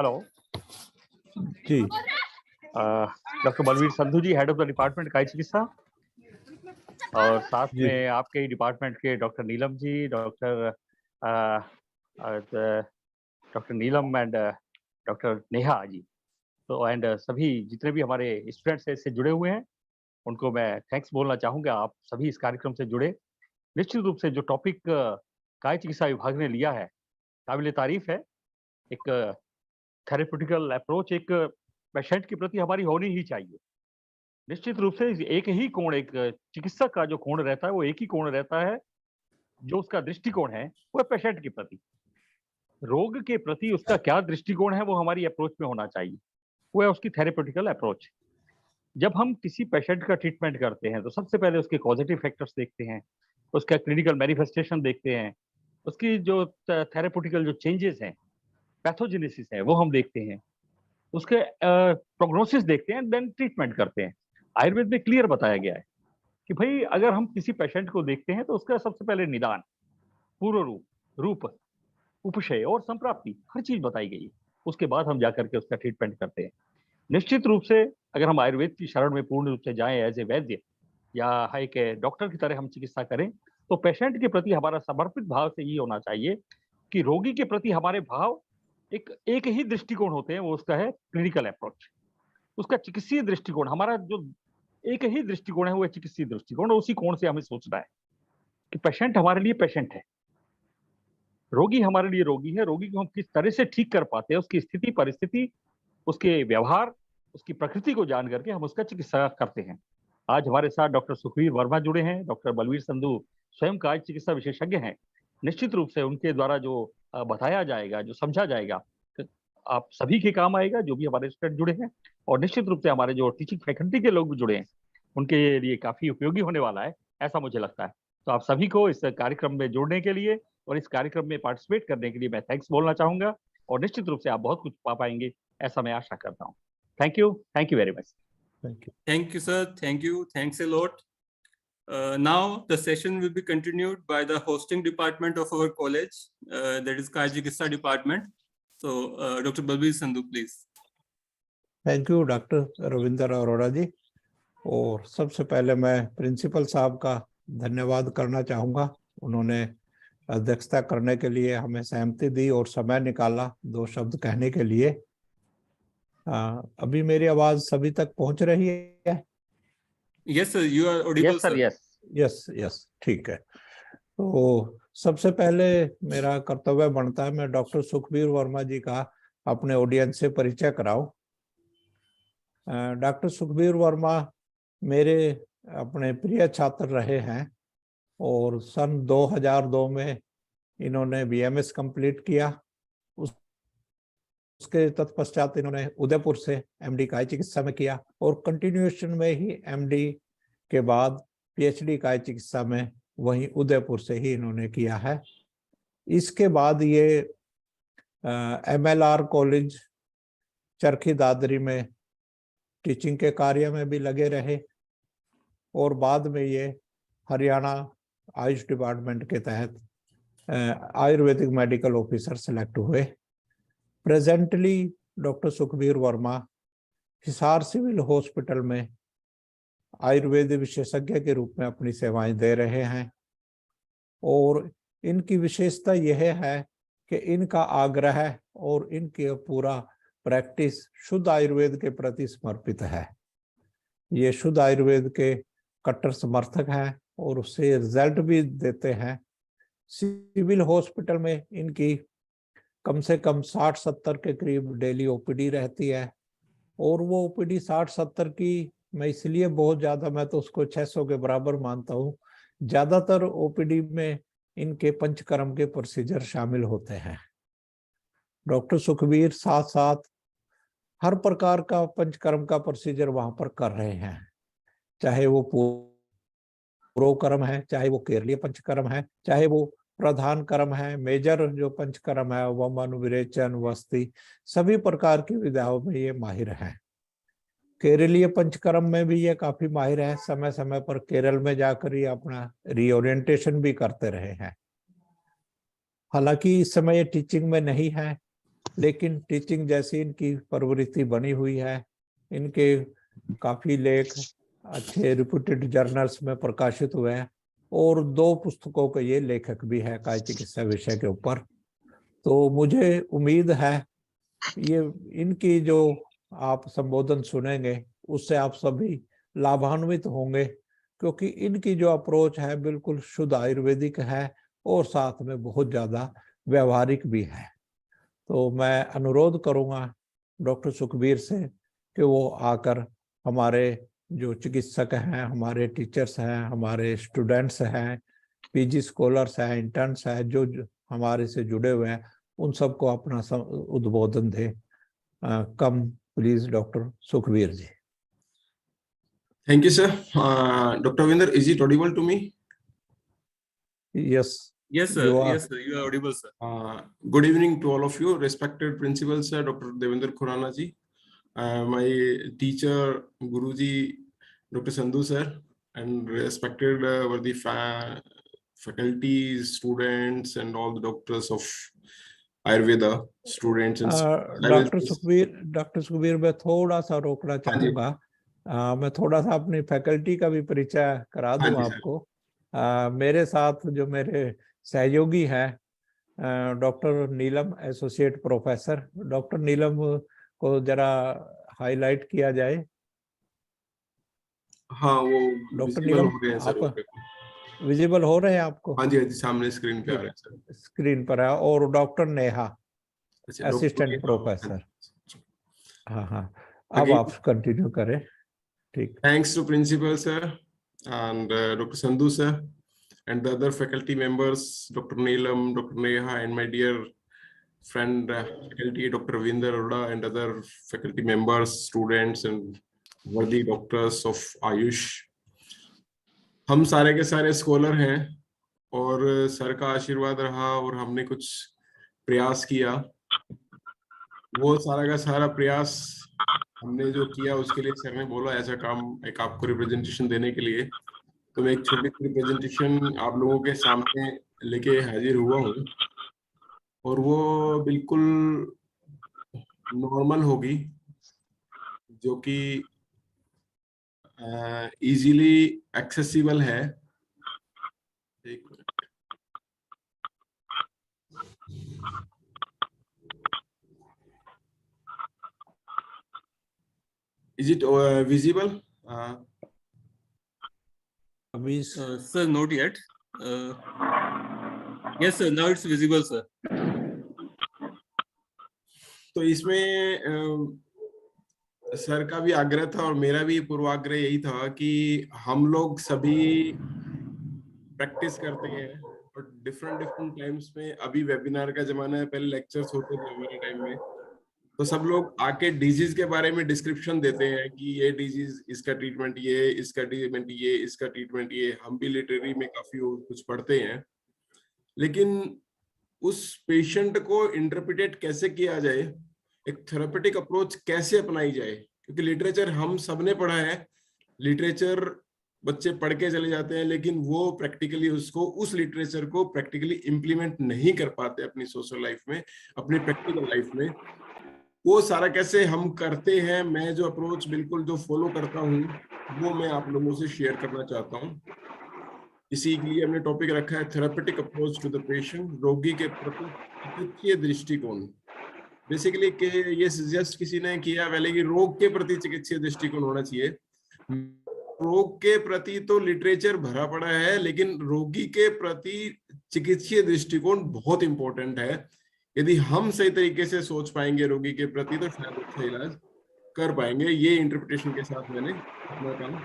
Hello जी। Doctor Balbir Sandhu ji, head of the department काय चिकित्सा, और साथ जी। में आपके डिपार्टमेंट के doctor Neelam ji, doctor Neelam and doctor Neha ji, तो एंड सभी जितने भी हमारे स्टूडेंट्स इससे जुड़े हुए हैं, उनको मैं थैंक्स बोलना चाहूँगा। आप सभी इस कार्यक्रम से जुड़े। निश्चित रूप से जो टॉपिक काय चिकित्सा विभाग ने लिया है, काबिल तारीफ है। एक थेरेप्यूटिकल अप्रोच एक पेशेंट के प्रति हमारी होनी ही चाहिए। निश्चित रूप से एक ही कोण, एक चिकित्सक का जो कोण रहता है, वो एक ही कोण रहता है, जो उसका दृष्टिकोण है, वो है पेशेंट के प्रति। रोग के प्रति उसका क्या दृष्टिकोण है, वो हमारी अप्रोच में होना चाहिए। वो है उसकी थेरेप्यूटिकल अप्रोच। जब हम किसी पेशेंट का ट्रीटमेंट करते हैं, तो सबसे पहले उसके कॉजेटिव फैक्टर्स देखते हैं, उसका क्लिनिकल मैनिफेस्टेशन देखते हैं, उसकी जो थेरेप्यूटिकल जो चेंजेस हैं, पैथोजेनेसिस है, वो हम देखते हैं, उसके प्रोग्नोसिस देखते हैं, देन ट्रीटमेंट करते हैं। आयुर्वेद में क्लियर बताया गया है कि भाई अगर हम किसी पेशेंट को देखते हैं, तो उसका सबसे पहले निदान, पूर्व रूप, उपशय और संप्राप्ति, हर चीज बताई गई है। उसके बाद हम जाकर के उसका ट्रीटमेंट करते हैं। निश्चित रूप से अगर हम आयुर्वेद की शरण में पूर्ण रूप से जाएं एज ए वैद्य, या एक डॉक्टर की तरह हम चिकित्सा करें, तो पेशेंट के प्रति हमारा समर्पित भाव से ये होना चाहिए कि रोगी के प्रति हमारे भाव एक ही दृष्टिकोण होते हैं, वो उसका है क्लिनिकल अप्रोच। उसका चिकित्सीय दृष्टिकोण, हमारा जो एक ही दृष्टिकोण है, वो है चिकित्सीय दृष्टिकोण, और उसी कोण से हमें सोचना है कि पेशेंट हमारे लिए पेशेंट है, रोगी हमारे लिए रोगी है। रोगी को हम किस तरह से ठीक कर पाते हैं, उसकी स्थिति परिस्थिति, उसके व्यवहार, उसकी प्रकृति को जान करके हम उसका चिकित्सा करते हैं। आज हमारे साथ डॉक्टर सुखवीर वर्मा जुड़े हैं। डॉक्टर बलवीर संधू स्वयं काय चिकित्सा विशेषज्ञ हैं। निश्चित रूप से उनके द्वारा जो बताया जाएगा, जो समझा जाएगा, आप सभी के काम आएगा, जो भी हमारे स्टूडेंट जुड़े हैं, और निश्चित रूप से हमारे जो टीचिंग फैकल्टी के लोग भी जुड़े हैं, उनके लिए काफी उपयोगी होने वाला है, ऐसा मुझे लगता है। तो आप सभी को इस कार्यक्रम में जुड़ने के लिए और इस कार्यक्रम में पार्टिसिपेट करने के लिए मैं थैंक्स बोलना चाहूंगा, और निश्चित रूप से आप बहुत कुछ पा पाएंगे, ऐसा मैं आशा करता हूँ। Thank you very much. Thank you, sir. Thank you. Thanks a lot. Now the session will be continued by the hosting department of our college, that is Kaj Chikitsa department. So, Dr. Balbir Sandhu, please. Thank you doctor Ravinder Arora ji. और सबसे पहले मैं principal साहब का धन्यवाद करना चाहूँगा। उन्होंने अध्यक्षता करने के लिए हमें सहमति दी और समय निकाला दो शब्द कहने के लिए। अभी मेरी आवाज सभी तक पहुंच रही है? Yes sir, you are audible. Yes sir, yes, ठीक है। तो सबसे पहले मेरा कर्तव्य बनता है मैं डॉक्टर सुखवीर वर्मा जी का अपने ऑडियंस से परिचय कराऊं। डॉक्टर सुखवीर वर्मा मेरे अपने प्रिय छात्र रहे हैं, और सन 2002 में इन्होंने बीएमएस कंप्लीट किया। उसके तत्पश्चात इन्होंने उदयपुर से एमडी काय चिकित्सा में किया, और कंटिन्यूएशन में ही एमडी के बाद पीएचडी काय चिकित्सा में वहीं उदयपुर से ही इन्होंने किया है। इसके बाद ये एमएलआर कॉलेज चरखी दादरी में टीचिंग के कार्य में भी लगे रहे, और बाद में ये हरियाणा आयुष डिपार्टमेंट के तहत आयुर्वेदिक मेडिकल ऑफिसर सेलेक्ट हुए। Presently doctor Sukhvir Verma Hisar civil hospital में आयुर्वेद विशेषज्ञ के रूप में अपनी सेवाएं दे रहे हैं, और इनकी विशेषता यह है कि इनका आग्रह और इनकी पूरा प्रैक्टिस शुद्ध आयुर्वेद के प्रति समर्पित है। ये शुद्ध आयुर्वेद के कट्टर समर्थक हैं और उससे रिजल्ट भी देते हैं। सिविल हॉस्पिटल में इनकी कम से कम 60-70 के करीब डेली ओपीडी रहती है, और वो ओपीडी 60-70 की मैं इसलिए बहुत ज़्यादा, मैं तो उसको 600 के बराबर मानता हूँ। ज़्यादातर ओपीडी में इनके पंचकर्म के प्रोसीजर शामिल होते हैं। डॉक्टर सुखवीर साथ साथ हर प्रकार का पंचकर्म का प्रोसीजर वहाँ पर कर रहे हैं, चाहे वो पूर्व कर्म है, चाहे वो केरलीय पंचकर्म है, चाहे वो प्रधान कर्म है, मेजर जो पंचकर्म है, वमन, विरेचन, वस्ती, सभी प्रकार की विधाओं में ये माहिर हैं। केरलीय पंचकर्म में भी ये काफी माहिर है। समय समय पर केरल में जाकर ये अपना रीओरिएंटेशन भी करते रहे हैं। हालांकि इस समय ये टीचिंग में नहीं है, लेकिन टीचिंग जैसी इनकी प्रवृत्ति बनी हुई है। इनके काफी लेख अच्छे रिप्यूटेड जर्नल्स में प्रकाशित हुए हैं और 2 पुस्तकों के ये लेखक भी है काय चिकित्सा विषय के ऊपर। तो मुझे उम्मीद है ये इनकी जो आप संबोधन सुनेंगे उससे आप सभी लाभान्वित होंगे, क्योंकि इनकी जो अप्रोच है बिल्कुल शुद्ध आयुर्वेदिक है और साथ में बहुत ज्यादा व्यवहारिक भी है। तो मैं अनुरोध करूंगा डॉक्टर सुखबीर से कि वो आकर हमारे जो चिकित्सक हैं, हमारे टीचर्स हैं, हमारे स्टूडेंट्स हैं, पीजी स्कॉलर्स हैं, इंटर्न्स हैं, जो हमारे से जुड़े हुए हैं, उन सबको अपना उद्बोधन दे। Come please doctor Sukhbir ji. Thank you, sir. Dr. Vinder, is it audible to me? Yes. Yes, sir. You are. Yes, sir. You are audible, sir. Good evening to all of you, respected principal, sir, Dr. Devinder Khurana ji, my teacher, Guruji, Dr. Sandhu, sir, and respected worthy faculties, students, and all the doctors of Ayurveda, students and doctor Sukhbir मैं थोड़ा सा रोकना चाहूंगा। मैं थोड़ा सा अपनी faculty का भी परिचय करा दूं आपको। मेरे साथ जो मेरे सहयोगी हैं डॉक्टर नीलम, एसोसिएट प्रोफेसर। डॉक्टर नीलम को जरा हाईलाइट किया जाए। हाँ, वो डॉक्टर नीलम आप विजिबल हो रहे हैं आपको? हाँ जी, हाँ जी, सामने स्क्रीन पे आ रहे हैं सर। स्क्रीन पर है। और डॉक्टर नेहा, असिस्टेंट प्रोफेसर। हाँ हाँ, अब आप कंटिन्यू करें। ठीक। Thanks to principal sir and Dr. Sandhu sir and the other faculty members, Dr. Neelam, Dr. Neha, and my dear friend faculty Dr. Vinder Arora and other faculty members, students and worthy doctors of Ayush. हम सारे के सारे scholar हैं और sir का आशीर्वाद रहा और हमने कुछ प्रयास किया। वो सारा का सारा प्रयास हमने जो किया उसके लिए सर ने बोला ऐसा काम एक आपको रिप्रेजेंटेशन देने के लिए, तो मैं एक छोटी सी रिप्रेजेंटेशन आप लोगों के सामने लेके हाजिर हुआ हूँ और वो बिल्कुल नॉर्मल होगी, जो कि इजीली एक्सेसिबल है। एक minute, is it visible? Sir, not yet. Yes, sir. Now it's visible, sir. तो इसमें सर का भी आग्रह था और मेरा भी पूर्वाग्रह यही था कि हम लोग सभी प्रैक्टिस करते हैं और डिफरेंट टाइम्स में। अभी वेबिनार का जमाना है, पहले लेक्चर्स होते थे हमारे टाइम में, तो सब लोग आके डिजीज के बारे में डिस्क्रिप्शन देते हैं कि ये डिजीज, इसका ट्रीटमेंट ये, इसका ट्रीटमेंट ये, इसका ट्रीटमेंट ये। हम भी लिटरेरी में काफी कुछ पढ़ते हैं, लेकिन उस पेशेंट को इंटरप्रिटेट कैसे किया जाए, एक थेरेपेटिक अप्रोच कैसे अपनाई जाए, क्योंकि लिटरेचर हम सबने पढ़ा है, लिटरेचर बच्चे पढ़ के चले जाते हैं, लेकिन वो प्रैक्टिकली उसको, उस लिटरेचर को प्रैक्टिकली इम्प्लीमेंट नहीं कर पाते अपनी सोशल लाइफ में, अपनी प्रैक्टिकल लाइफ में। वो सारा कैसे हम करते हैं, मैं जो अप्रोच बिल्कुल जो फॉलो करता हूँ वो मैं आप लोगों से शेयर करना चाहता हूँ। इसी के लिए हमने टॉपिक रखा है therapeutic approach to the patient, रोगी के प्रति चिकित्सीय दृष्टिकोण। बेसिकली ये सजेस्ट किसी ने किया पहले कि रोग के प्रति चिकित्सीय दृष्टिकोण होना चाहिए। रोग के प्रति तो लिटरेचर भरा पड़ा है, लेकिन रोगी के प्रति चिकित्सीय दृष्टिकोण बहुत इंपॉर्टेंट है। यदि हम सही तरीके से सोच पाएंगे रोगी के प्रति तो शायद अच्छा इलाज कर पाएंगे। ये इंटरप्रिटेशन के साथ मैंने अपना काम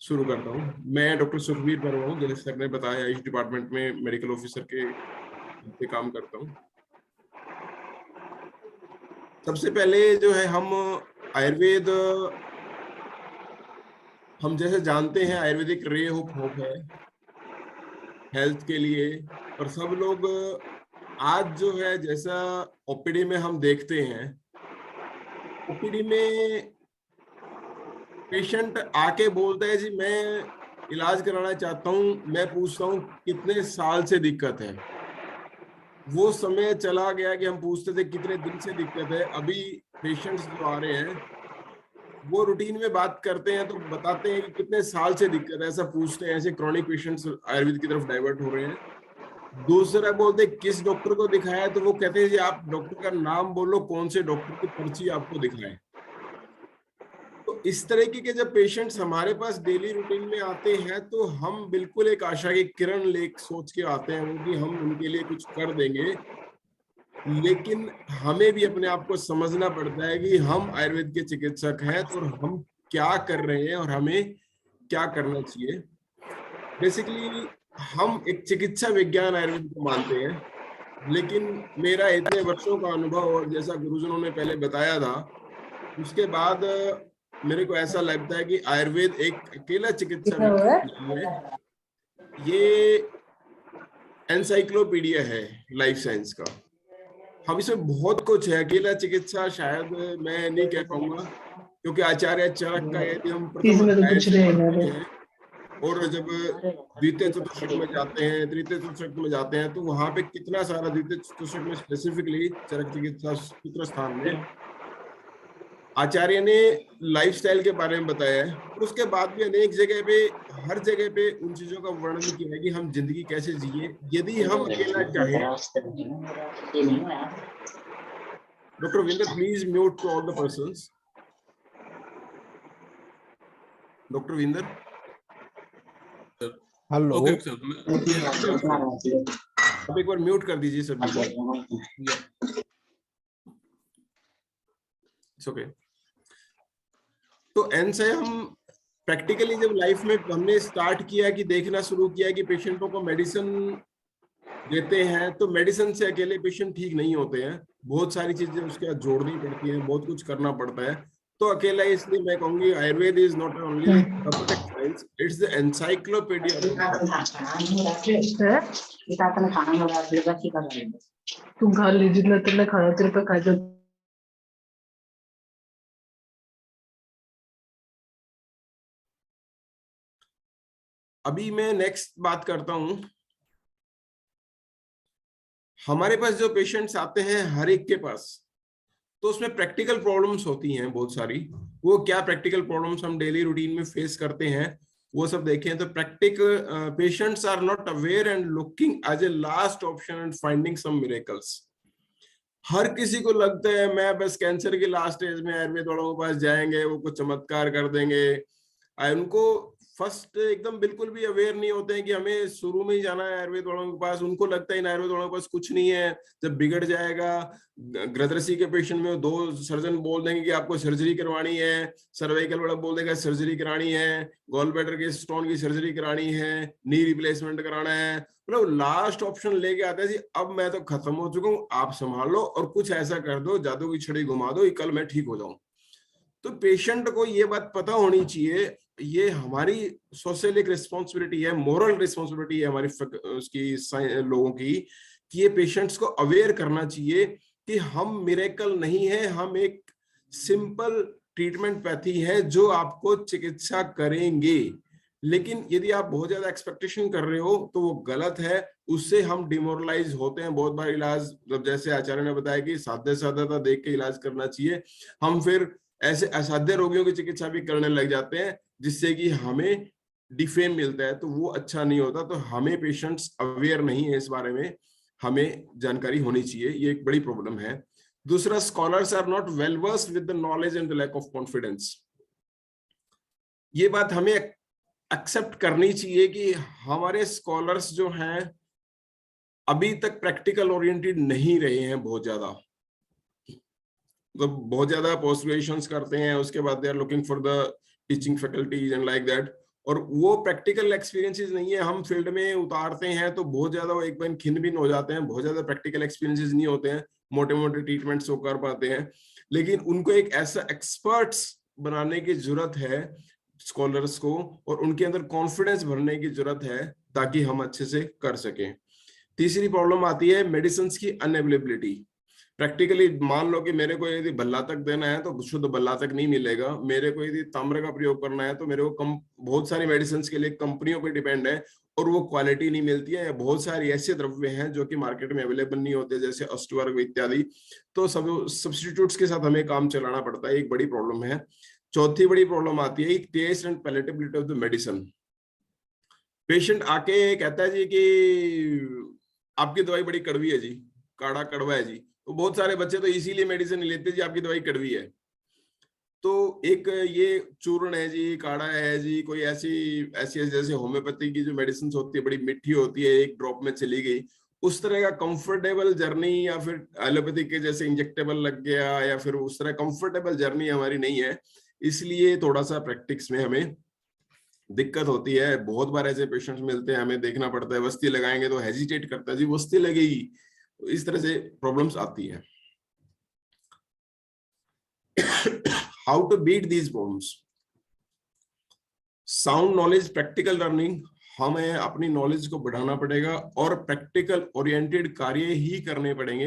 शुरू करता हूँ। मैं डॉक्टर सुखबीर बरवा हूँ, जैसे सर ने बताया आयुष डिपार्टमेंट में मेडिकल ऑफिसर के काम करता हूँ। सबसे पहले जो है हम आयुर्वेद, हम जैसे जानते हैं आयुर्वेदिक रे ऑफ होप है हेल्थ के लिए, और सब लोग आज जो है जैसा ओपीडी में हम देखते हैं, ओपीडी में पेशेंट आके बोलता है जी मैं इलाज कराना चाहता हूँ, मैं पूछता हूँ कितने साल से दिक्कत है, वो समय चला गया कि हम पूछते थे कितने दिन से दिक्कत है। अभी पेशेंट्स जो आ रहे हैं वो रूटीन में बात करते हैं तो बताते हैं कि कितने साल से दिक्कत है, ऐसा पूछते हैं। ऐसे क्रॉनिक पेशेंट्स आयुर्वेद की तरफ डाइवर्ट हो रहे हैं। दूसरा बोलते हैं किस डॉक्टर को दिखाया, तो वो कहते हैं जी आप डॉक्टर का नाम बोलो, कौन से डॉक्टर की पर्ची आपको दिखाएं। तो इस तरीके के जब पेशेंट्स हमारे पास डेली रूटीन में आते हैं तो हम बिल्कुल एक आशा की किरण ले सोच के आते हैं वो कि हम उनके लिए कुछ कर देंगे, लेकिन हमें भी अपने आप को समझना पड़ता है कि हम आयुर्वेद के चिकित्सक हैं तो हम क्या कर रहे हैं और हमें क्या करना चाहिए। बेसिकली हम एक चिकित्सा विज्ञान आयुर्वेद को मानते हैं, लेकिन मेरा इतने वर्षों का अनुभव और जैसा गुरुजनों ने पहले बताया था, उसके बाद मेरे को ऐसा लगता है कि आयुर्वेद एक अकेला चिकित्सा विज्ञान नहीं है, ये एनसाइक्लोपीडिया है लाइफ साइंस का। हम इसमें बहुत कुछ है। अकेला चिकित्सा शायद मैं नहीं कह पाऊंगा, क्योंकि आचार्य चरक का यदि हम प्रथम अध्याय से पढ़ते हैं और जब द्वितीय चतुष्टक में जाते हैं, तृतीय चतुष्टक में जाते हैं, तो वहां पे कितना सारा द्वितीय चतुष्टक में स्पेसिफिकली चरक चिकित्सा सूत्र स्थान में आचार्य ने लाइफस्टाइल के बारे में बताया है। और उसके बाद भी अनेक जगह पे, हर जगह पे उन चीजों का वर्णन किया है कि हम जिंदगी कैसे जिए यदि हम अकेला चाहें। Doctor Vinder, please mute to all the persons. Doctor Vinder, hello. Okay sir, आप एक बार म्यूट कर दीजिए सभी को। ओके। तो एन से हम प्रैक्टिकली जब लाइफ में हमने स्टार्ट किया कि देखना शुरू किया कि पेशेंटों को मेडिसिन देते हैं, तो मेडिसिन से अकेले पेशेंट ठीक नहीं होते हैं, बहुत सारी चीजें उसके साथ जोड़नी पड़ती हैं, बहुत कुछ करना पड़ता है। तो अकेला इसलिए मैं कहूंगी Ayurveda is not only therapeutic science, it's the encyclopedia. तू घर लीजिए खाना तेरे पे खा। अभी मैं नेक्स्ट बात करता हूं। हमारे पास जो पेशेंट्स आते हैं हर एक के पास, तो उसमें प्रैक्टिकल प्रॉब्लम्स होती हैं बहुत सारी। वो क्या प्रैक्टिकल प्रॉब्लम्स हम डेली रूटीन में फेस करते हैं वो सब देखें। तो patients are not aware and looking as a last option and finding some miracles. हर किसी को लगता है मैं बस कैंसर की लास्ट स्टेज में आयुर्वेद वालों के पास जाएंगे, वो कुछ चमत्कार कर देंगे। उनको फर्स्ट एकदम बिल्कुल भी अवेयर नहीं होते हैं कि हमें शुरू में ही जाना है आयुर्वेद वालों के पास। उनको लगता है इन आयुर्वेद वालों के पास कुछ नहीं है, जब बिगड़ जाएगा ग्रदरसी के पेशेंट में 2 सर्जन बोल देंगे कि आपको सर्जरी करवानी है, सर्वाइकल वाला बोल देगा सर्जरी करानी है, गॉल ब्लैडर के स्टोन की सर्जरी करानी है, नी रिप्लेसमेंट कराना है, मतलब लास्ट ऑप्शन लेके आता है जी अब मैं तो खत्म हो चुका हूँ, आप संभाल लो और कुछ ऐसा कर दो, जादू की छड़ी घुमा दो, कल मैं ठीक हो जाऊं। तो पेशेंट को ये बात पता होनी चाहिए, ये हमारी सोशल एक रिस्पॉन्सिबिलिटी है, मोरल रिस्पॉन्सिबिलिटी है हमारी उसकी लोगों की, कि ये पेशेंट्स को अवेयर करना चाहिए कि हम मिरेकल नहीं है, हम एक सिंपल ट्रीटमेंट पैथी है जो आपको चिकित्सा करेंगे। लेकिन यदि आप बहुत ज्यादा एक्सपेक्टेशन कर रहे हो तो वो गलत है, उससे हम डिमोरलाइज होते हैं। बहुत बार इलाज, जैसे आचार्य ने बताया कि साध्य साध्यता देख के इलाज करना चाहिए, हम फिर ऐसे असाध्य रोगियों की चिकित्सा भी करने लग जाते हैं जिससे कि हमें डिफेम मिलता है, तो वो अच्छा नहीं होता। तो हमें पेशेंट्स अवेयर नहीं है इस बारे में, हमें जानकारी होनी चाहिए, ये एक बड़ी प्रॉब्लम है। दूसरा, scholars are not well versed with the knowledge and the lack of confidence. ये बात हमें एक्सेप्ट करनी चाहिए कि हमारे स्कॉलर्स जो हैं अभी तक प्रैक्टिकल ओरिएंटेड नहीं रहे हैं बहुत ज्यादा, मतलब बहुत ज्यादा पोस्ट ग्रेजुएशंस करते हैं, उसके बाद they are looking for the teaching faculties and like that, और वो प्रैक्टिकल एक्सपीरियंसेस नहीं है। हम फील्ड में उतारते हैं तो बहुत ज्यादा वो एक बार खिन-भिन हो जाते हैं, बहुत ज्यादा प्रैक्टिकल एक्सपीरियंसेस नहीं होते हैं, मोटे मोटे ट्रीटमेंट्स वो कर पाते हैं। लेकिन उनको एक ऐसा एक्सपर्ट्स बनाने की जरूरत है स्कॉलर्स को, और उनके अंदर कॉन्फिडेंस भरने की जरूरत है ताकि हम अच्छे से कर सकें। तीसरी प्रॉब्लम आती है मेडिसिन की अनअवेलेबिलिटी। प्रैक्टिकली मान लो कि मेरे को यदि बल्लातक देना है तो शुद्ध बल्लातक नहीं मिलेगा, मेरे को यदि ताम्र का प्रयोग करना है तो मेरे को बहुत सारी मेडिसिन के लिए कंपनियों पे डिपेंड है, और वो क्वालिटी नहीं मिलती है, या बहुत सारे ऐसे द्रव्य हैं जो कि मार्केट में अवेलेबल नहीं होते, जैसे ऑस्टिवर्ग इत्यादि। तो सब सब्स्टिट्यूट्स के साथ हमें काम चलाना पड़ता है, एक बड़ी प्रॉब्लम है। चौथी बड़ी प्रॉब्लम आती है taste and palatability of the medicine. Patient आके कहता है जी कि आपकी दवाई बड़ी कड़वी है जी, काढ़ा कड़वा है जी। तो बहुत सारे बच्चे तो इसीलिए मेडिसिन नहीं लेते जी, आपकी दवाई कड़वी है। तो एक ये चूर्ण है जी, काढ़ा है जी, कोई ऐसी जैसे होम्योपैथी की जो मेडिसिन होती है बड़ी मीठी होती है, एक ड्रॉप में चली गई, उस तरह का कंफर्टेबल जर्नी, या फिर एलोपैथी के जैसे इंजेक्टेबल लग गया, या फिर उस तरह कंफर्टेबल जर्नी हमारी नहीं है। इसलिए थोड़ा सा प्रैक्टिस में हमें दिक्कत होती है। बहुत बार ऐसे पेशेंट्स मिलते हैं, हमें देखना पड़ता है वस्ती लगाएंगे तो हेजिटेट करता है जी, वस्ती लगेगी। तो इस तरह से प्रॉब्लम्स आती है। How to beat these problems? Sound knowledge, practical learning, हमें अपनी नॉलेज को बढ़ाना पड़ेगा और प्रैक्टिकल ओरिएंटेड कार्य ही करने पड़ेंगे,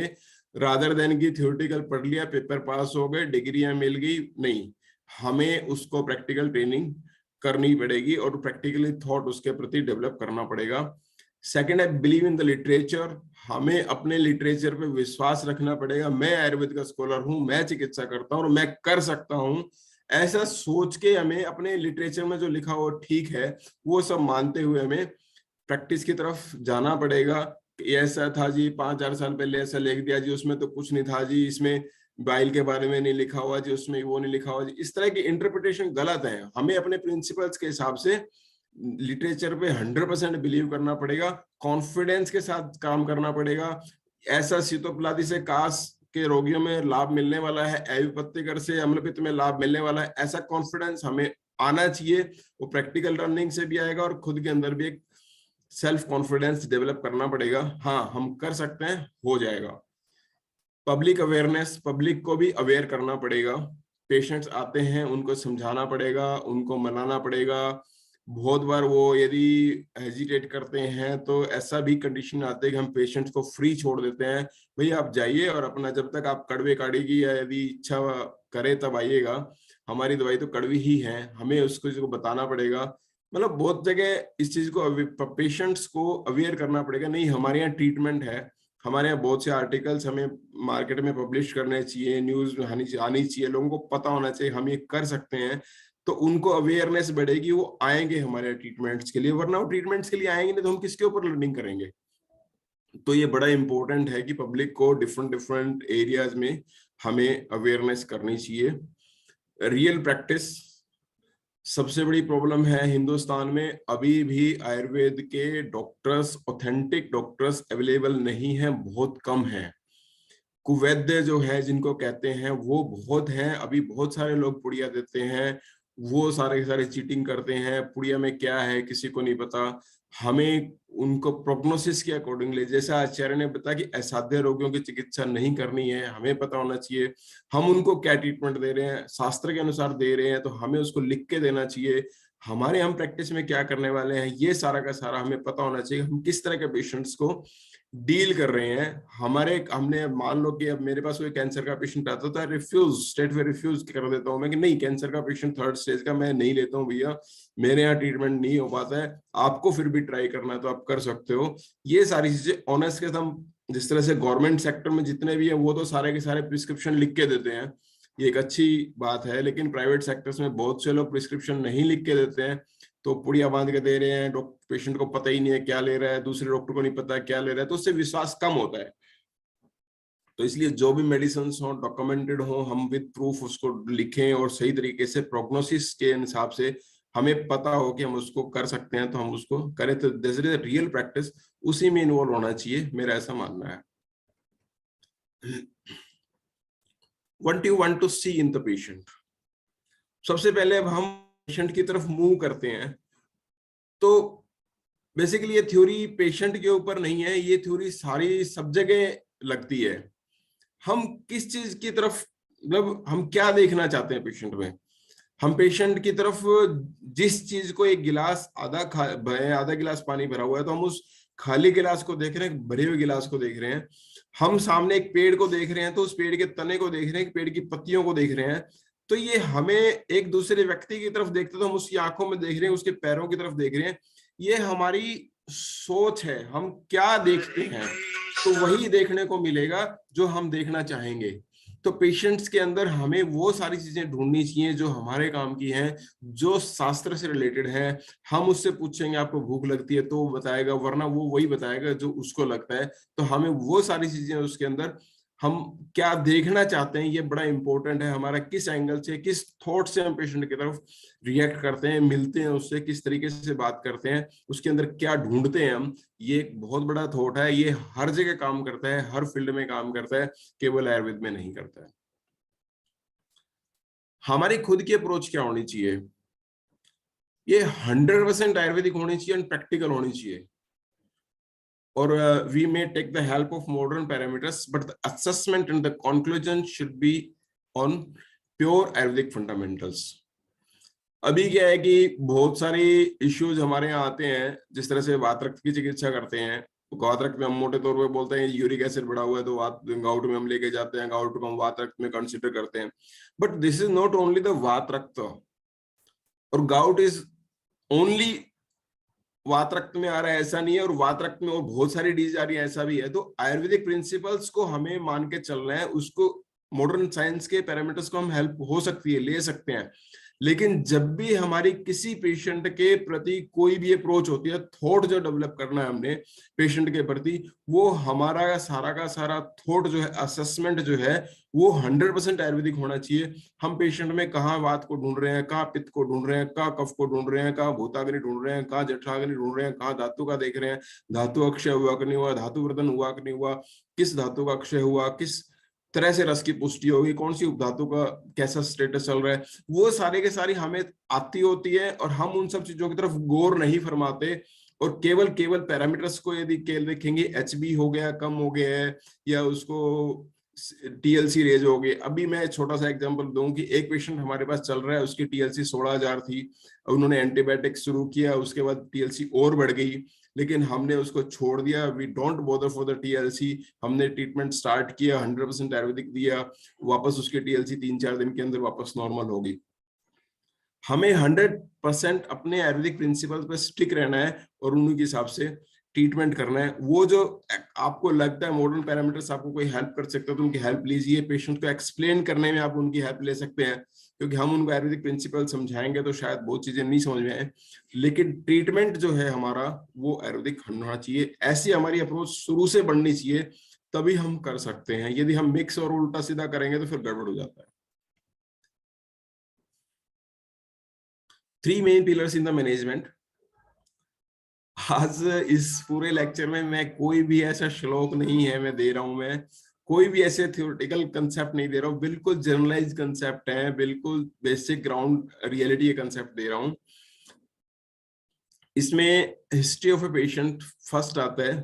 रादर देन की थ्योरेटिकल पढ़ लिया, पेपर पास हो गए, डिग्रियां मिल गई। नहीं, हमें उसको प्रैक्टिकल ट्रेनिंग करनी पड़ेगी और प्रैक्टिकली थॉट उसके प्रति डेवलप करना पड़ेगा। सेकंड है बिलीव इन द लिटरेचर, हमें अपने लिटरेचर पे विश्वास रखना पड़ेगा। मैं आयुर्वेद का स्कॉलर हूं, मैं चिकित्सा करता हूं और मैं कर सकता हूं, ऐसा सोच के हमें अपने लिटरेचर में जो लिखा हो ठीक है वो सब मानते हुए हमें प्रैक्टिस की तरफ जाना पड़ेगा। ऐसा था जी 5,000 साल पहले ऐसा लिख दिया जी, उसमें तो कुछ नहीं था जी, इसमें बाइल के बारे में नहीं लिखा हुआ जी, उसमें वो नहीं लिखा हुआ जी, इस तरह की इंटरप्रिटेशन गलत है। हमें अपने प्रिंसिपल्स के हिसाब से लिटरेचर पे 100% बिलीव करना पड़ेगा, कॉन्फिडेंस के साथ काम करना पड़ेगा। ऐसा सीतोपलादी से कास के रोगियों में लाभ मिलने वाला है, एविपत्तिकर से अम्लपित्त में लाभ मिलने वाला है, ऐसा कॉन्फिडेंस हमें आना चाहिए। वो प्रैक्टिकल रनिंग से भी आएगा और खुद के अंदर भी एक सेल्फ कॉन्फिडेंस डेवलप करना पड़ेगा। हाँ, हम कर सकते हैं, हो जाएगा। पब्लिक अवेयरनेस, पब्लिक को भी अवेयर करना पड़ेगा। पेशेंट्स आते हैं, उनको समझाना पड़ेगा, उनको मनाना पड़ेगा। बहुत बार वो यदि हेजिटेट करते हैं तो ऐसा भी कंडीशन आते हैं कि हम पेशेंट्स को फ्री छोड़ देते हैं, भैया आप जाइए और अपना जब तक आप कड़वे काढ़ी की या यदि इच्छा करे तब आइएगा, हमारी दवाई तो कड़वी ही है। हमें उसको बताना पड़ेगा। मतलब बहुत जगह इस चीज को पेशेंट्स को अवेयर करना पड़ेगा। नहीं, हमारे यहाँ ट्रीटमेंट है, हमारे यहाँ बहुत से आर्टिकल्स हमें मार्केट में पब्लिश करने चाहिए, न्यूज में आनी चाहिए, लोगों को पता होना चाहिए हम ये कर सकते हैं, तो उनको अवेयरनेस बढ़ेगी, वो आएंगे हमारे ट्रीटमेंट्स के लिए। वरना वो ट्रीटमेंट्स के लिए आएंगे नहीं तो हम किसके ऊपर लर्निंग करेंगे। तो ये बड़ा इंपॉर्टेंट है कि पब्लिक को डिफरेंट एरियाज में हमें अवेयरनेस करनी चाहिए। रियल प्रैक्टिस सबसे बड़ी प्रॉब्लम है हिंदुस्तान में, अभी भी आयुर्वेद के डॉक्टर्स, ऑथेंटिक डॉक्टर्स अवेलेबल नहीं है, बहुत कम है। कुवैद्य जो है जिनको कहते हैं वो बहुत हैं, अभी बहुत सारे लोग पुड़िया देते हैं, वो सारे चीटिंग करते हैं। पुड़िया में क्या है किसी को नहीं पता। हमें उनको प्रोग्नोसिस के अकॉर्डिंगली, जैसा आचार्य ने बताया कि असाध्य रोगियों की चिकित्सा नहीं करनी है, हमें पता होना चाहिए हम उनको क्या ट्रीटमेंट दे रहे हैं, शास्त्र के अनुसार दे रहे हैं तो हमें उसको लिख के देना चाहिए। हम प्रैक्टिस में क्या करने वाले हैं ये सारा का सारा हमें पता होना चाहिए। हम किस तरह के पेशेंट्स को डील कर रहे हैं। हमने मान लो कि अब मेरे पास कोई कैंसर का पेशेंट आता था, स्टेट में रिफ्यूज कर देता हूं मैं कि नहीं, कैंसर का पेशेंट 3rd स्टेज का मैं नहीं लेता हूं भैया, मेरे यहाँ ट्रीटमेंट नहीं हो पाता है, आपको फिर भी ट्राई करना है तो आप कर सकते हो। ये सारी चीजें ऑनेस्ट के साथ, जिस तरह से गवर्नमेंट सेक्टर में जितने भी है वो तो सारे के सारे प्रिस्क्रिप्शन लिख के देते हैं, ये एक अच्छी बात है, लेकिन प्राइवेट सेक्टर्स में बहुत से लोग प्रिस्क्रिप्शन नहीं लिख के देते हैं, तो पुड़िया बांध के दे रहे हैं, पेशेंट को पता ही नहीं है क्या ले रहा है, दूसरे डॉक्टर को नहीं पता क्या ले रहा है, तो उससे विश्वास कम होता है। तो इसलिए जो भी मेडिसिन हो डॉक्यूमेंटेड हो, हम विद प्रूफ उसको लिखें और सही तरीके से प्रोग्नोसिस के हिसाब से हमें पता हो कि हम उसको कर सकते हैं तो हम उसको करें। तो दिस इज रियल प्रैक्टिस, उसी में इन्वॉल्व होना चाहिए, मेरा ऐसा मानना है। What do you want to see in the patient? सबसे पहले अब हम पेशेंट की तरफ मूव करते हैं। तो बेसिकली ये थ्योरी पेशेंट के ऊपर नहीं है, ये थ्योरी सारी सब जगह लगती है। हम किस चीज की तरफ, मतलब हम क्या देखना चाहते हैं पेशेंट में। हम पेशेंट की तरफ जिस चीज को, एक गिलास आधा गिलास पानी भरा हुआ है तो हम उस खाली गिलास को देख रहे हैं, भरे हुए गिलास को देख रहे हैं। हम सामने एक पेड़ को देख रहे हैं तो उस पेड़ के तने को देख रहे हैं, पेड़ की पत्तियों को देख रहे हैं। तो ये हमें एक दूसरे व्यक्ति की तरफ देखते तो हम उसकी आंखों में देख रहे हैं, उसके पैरों की तरफ देख रहे हैं। ये हमारी सोच है, हम क्या देखते हैं, तो वही देखने को मिलेगा जो हम देखना चाहेंगे। तो पेशेंट्स के अंदर हमें वो सारी चीजें ढूंढनी चाहिए जो हमारे काम की हैं, जो शास्त्र से रिलेटेड है। हम उससे पूछेंगे आपको भूख लगती है तो वो बताएगा, वरना वो वही बताएगा जो उसको लगता है। तो हमें वो सारी चीजें उसके अंदर, हम क्या देखना चाहते हैं ये बड़ा इंपॉर्टेंट है। हमारा किस एंगल से, किस थॉट से हम पेशेंट की तरफ रिएक्ट करते हैं, मिलते हैं उससे, किस तरीके से बात करते हैं, उसके अंदर क्या ढूंढते हैं हम, ये एक बहुत बड़ा थॉट है। ये हर जगह काम करता है, हर फील्ड में काम करता है, केवल आयुर्वेद में नहीं करता है। हमारी खुद की अप्रोच क्या होनी चाहिए? ये 100% आयुर्वेदिक होनी चाहिए एंड प्रैक्टिकल होनी चाहिए। और we may take the help of modern parameters, but the assessment and the conclusion should be on pure Ayurvedic fundamentals. अभी क्या है कि बहुत सारे इश्यूज हमारे यहाँ आते हैं, जिस तरह से वात रक्त की चिकित्सा करते हैं। वात रक्त में हम मोटे तौर पे बोलते हैं यूरिक एसिड बढ़ा हुआ है तो वात गाउट में हम लेके जाते हैं, गाउट को हम वात रक्त में कंसिडर करते हैं। But this is not only the वात रक्त, और गाउट इज ओनली वात रक्त में आ रहा है ऐसा नहीं है, और वात रक्त में और बहुत सारी डिजीज आ रही है ऐसा भी है। तो आयुर्वेदिक प्रिंसिपल्स को हमें मान के चलना है, उसको मॉडर्न साइंस के पैरामीटर्स को हम हेल्प हो सकती है, ले सकते हैं। लेकिन जब भी हमारी किसी पेशेंट के प्रति कोई भी अप्रोच होती है, थॉट जो डेवलप करना है हमने पेशेंट के प्रति, वो हमारा का सारा थॉट जो है, असेसमेंट जो है, वो 100% आयुर्वेदिक होना चाहिए। हम पेशेंट में कहाँ वात को ढूंढ रहे हैं, कहाँ पित्त को ढूंढ रहे हैं, कहाँ कफ को ढूंढ रहे हैं, कहाँ भूताग्नि ढूंढ रहे हैं, कहाँ जठराग्नि ढूंढ रहे हैं, कहाँ धातु का देख रहे हैं, धातु अक्षय हुआ कि नहीं हुआ, धातु वर्धन हुआ कि नहीं हुआ, किस धातु का अक्षय हुआ, किस तरह से रस की पुष्टि होगी, कौन सी उपधातु का कैसा स्टेटस चल रहा है, वो सारे के सारी हमें आती होती है। और हम उन सब चीजों की तरफ गौर नहीं फरमाते, और केवल पैरामीटर्स को यदि देखेंगे, HB हो गया, कम हो गया है, या उसको TLC रेज हो गई। अभी मैं छोटा सा एग्जांपल दूं कि एक पेशेंट हमारे पास चल रहा है, उसकी TLC 16,000 थी, उन्होंने एंटीबायोटिक शुरू किया, उसके बाद TLC और बढ़ गई, लेकिन हमने उसको छोड़ दिया। We don't bother for the TLC। हमने ट्रीटमेंट स्टार्ट किया, 100% आयुर्वेदिक दिया, वापस उसकी TLC 3-4 दिन के अंदर वापस नॉर्मल होगी। हमें 100% अपने आयुर्वेदिक प्रिंसिपल पर स्टिक रहना है और उनके हिसाब से ट्रीटमेंट करना है। वो जो आपको लगता है मॉडर्न पैरामीटर्स आपको कोई हेल्प कर सकते हो तो उनकी हेल्प लीजिए। पेशेंट को एक्सप्लेन करने में आप उनकी हेल्प ले सकते हैं, क्योंकि हम उनको आयुर्वेदिक प्रिंसिपल समझाएंगे तो शायद बहुत चीजें नहीं समझ में आए, लेकिन ट्रीटमेंट जो है हमारा वो आयुर्वेदिक होना चाहिए। ऐसी हमारी अप्रोच शुरू से बढ़नी चाहिए, तभी हम कर सकते हैं। यदि हम मिक्स और उल्टा सीधा करेंगे तो फिर गड़बड़ हो जाता है। 3 main pillars in the management. आज इस पूरे लेक्चर में मैं कोई भी ऐसा श्लोक नहीं है मैं दे रहा हूं, मैं कोई भी ऐसे थ्योरेटिकल कंसेप्ट नहीं दे रहा हूं, बिल्कुल जनरलाइज कंसेप्ट है, बिल्कुल बेसिक ग्राउंड रियलिटी के कंसेप्ट दे रहा हूं। इसमें history of a patient first आता है,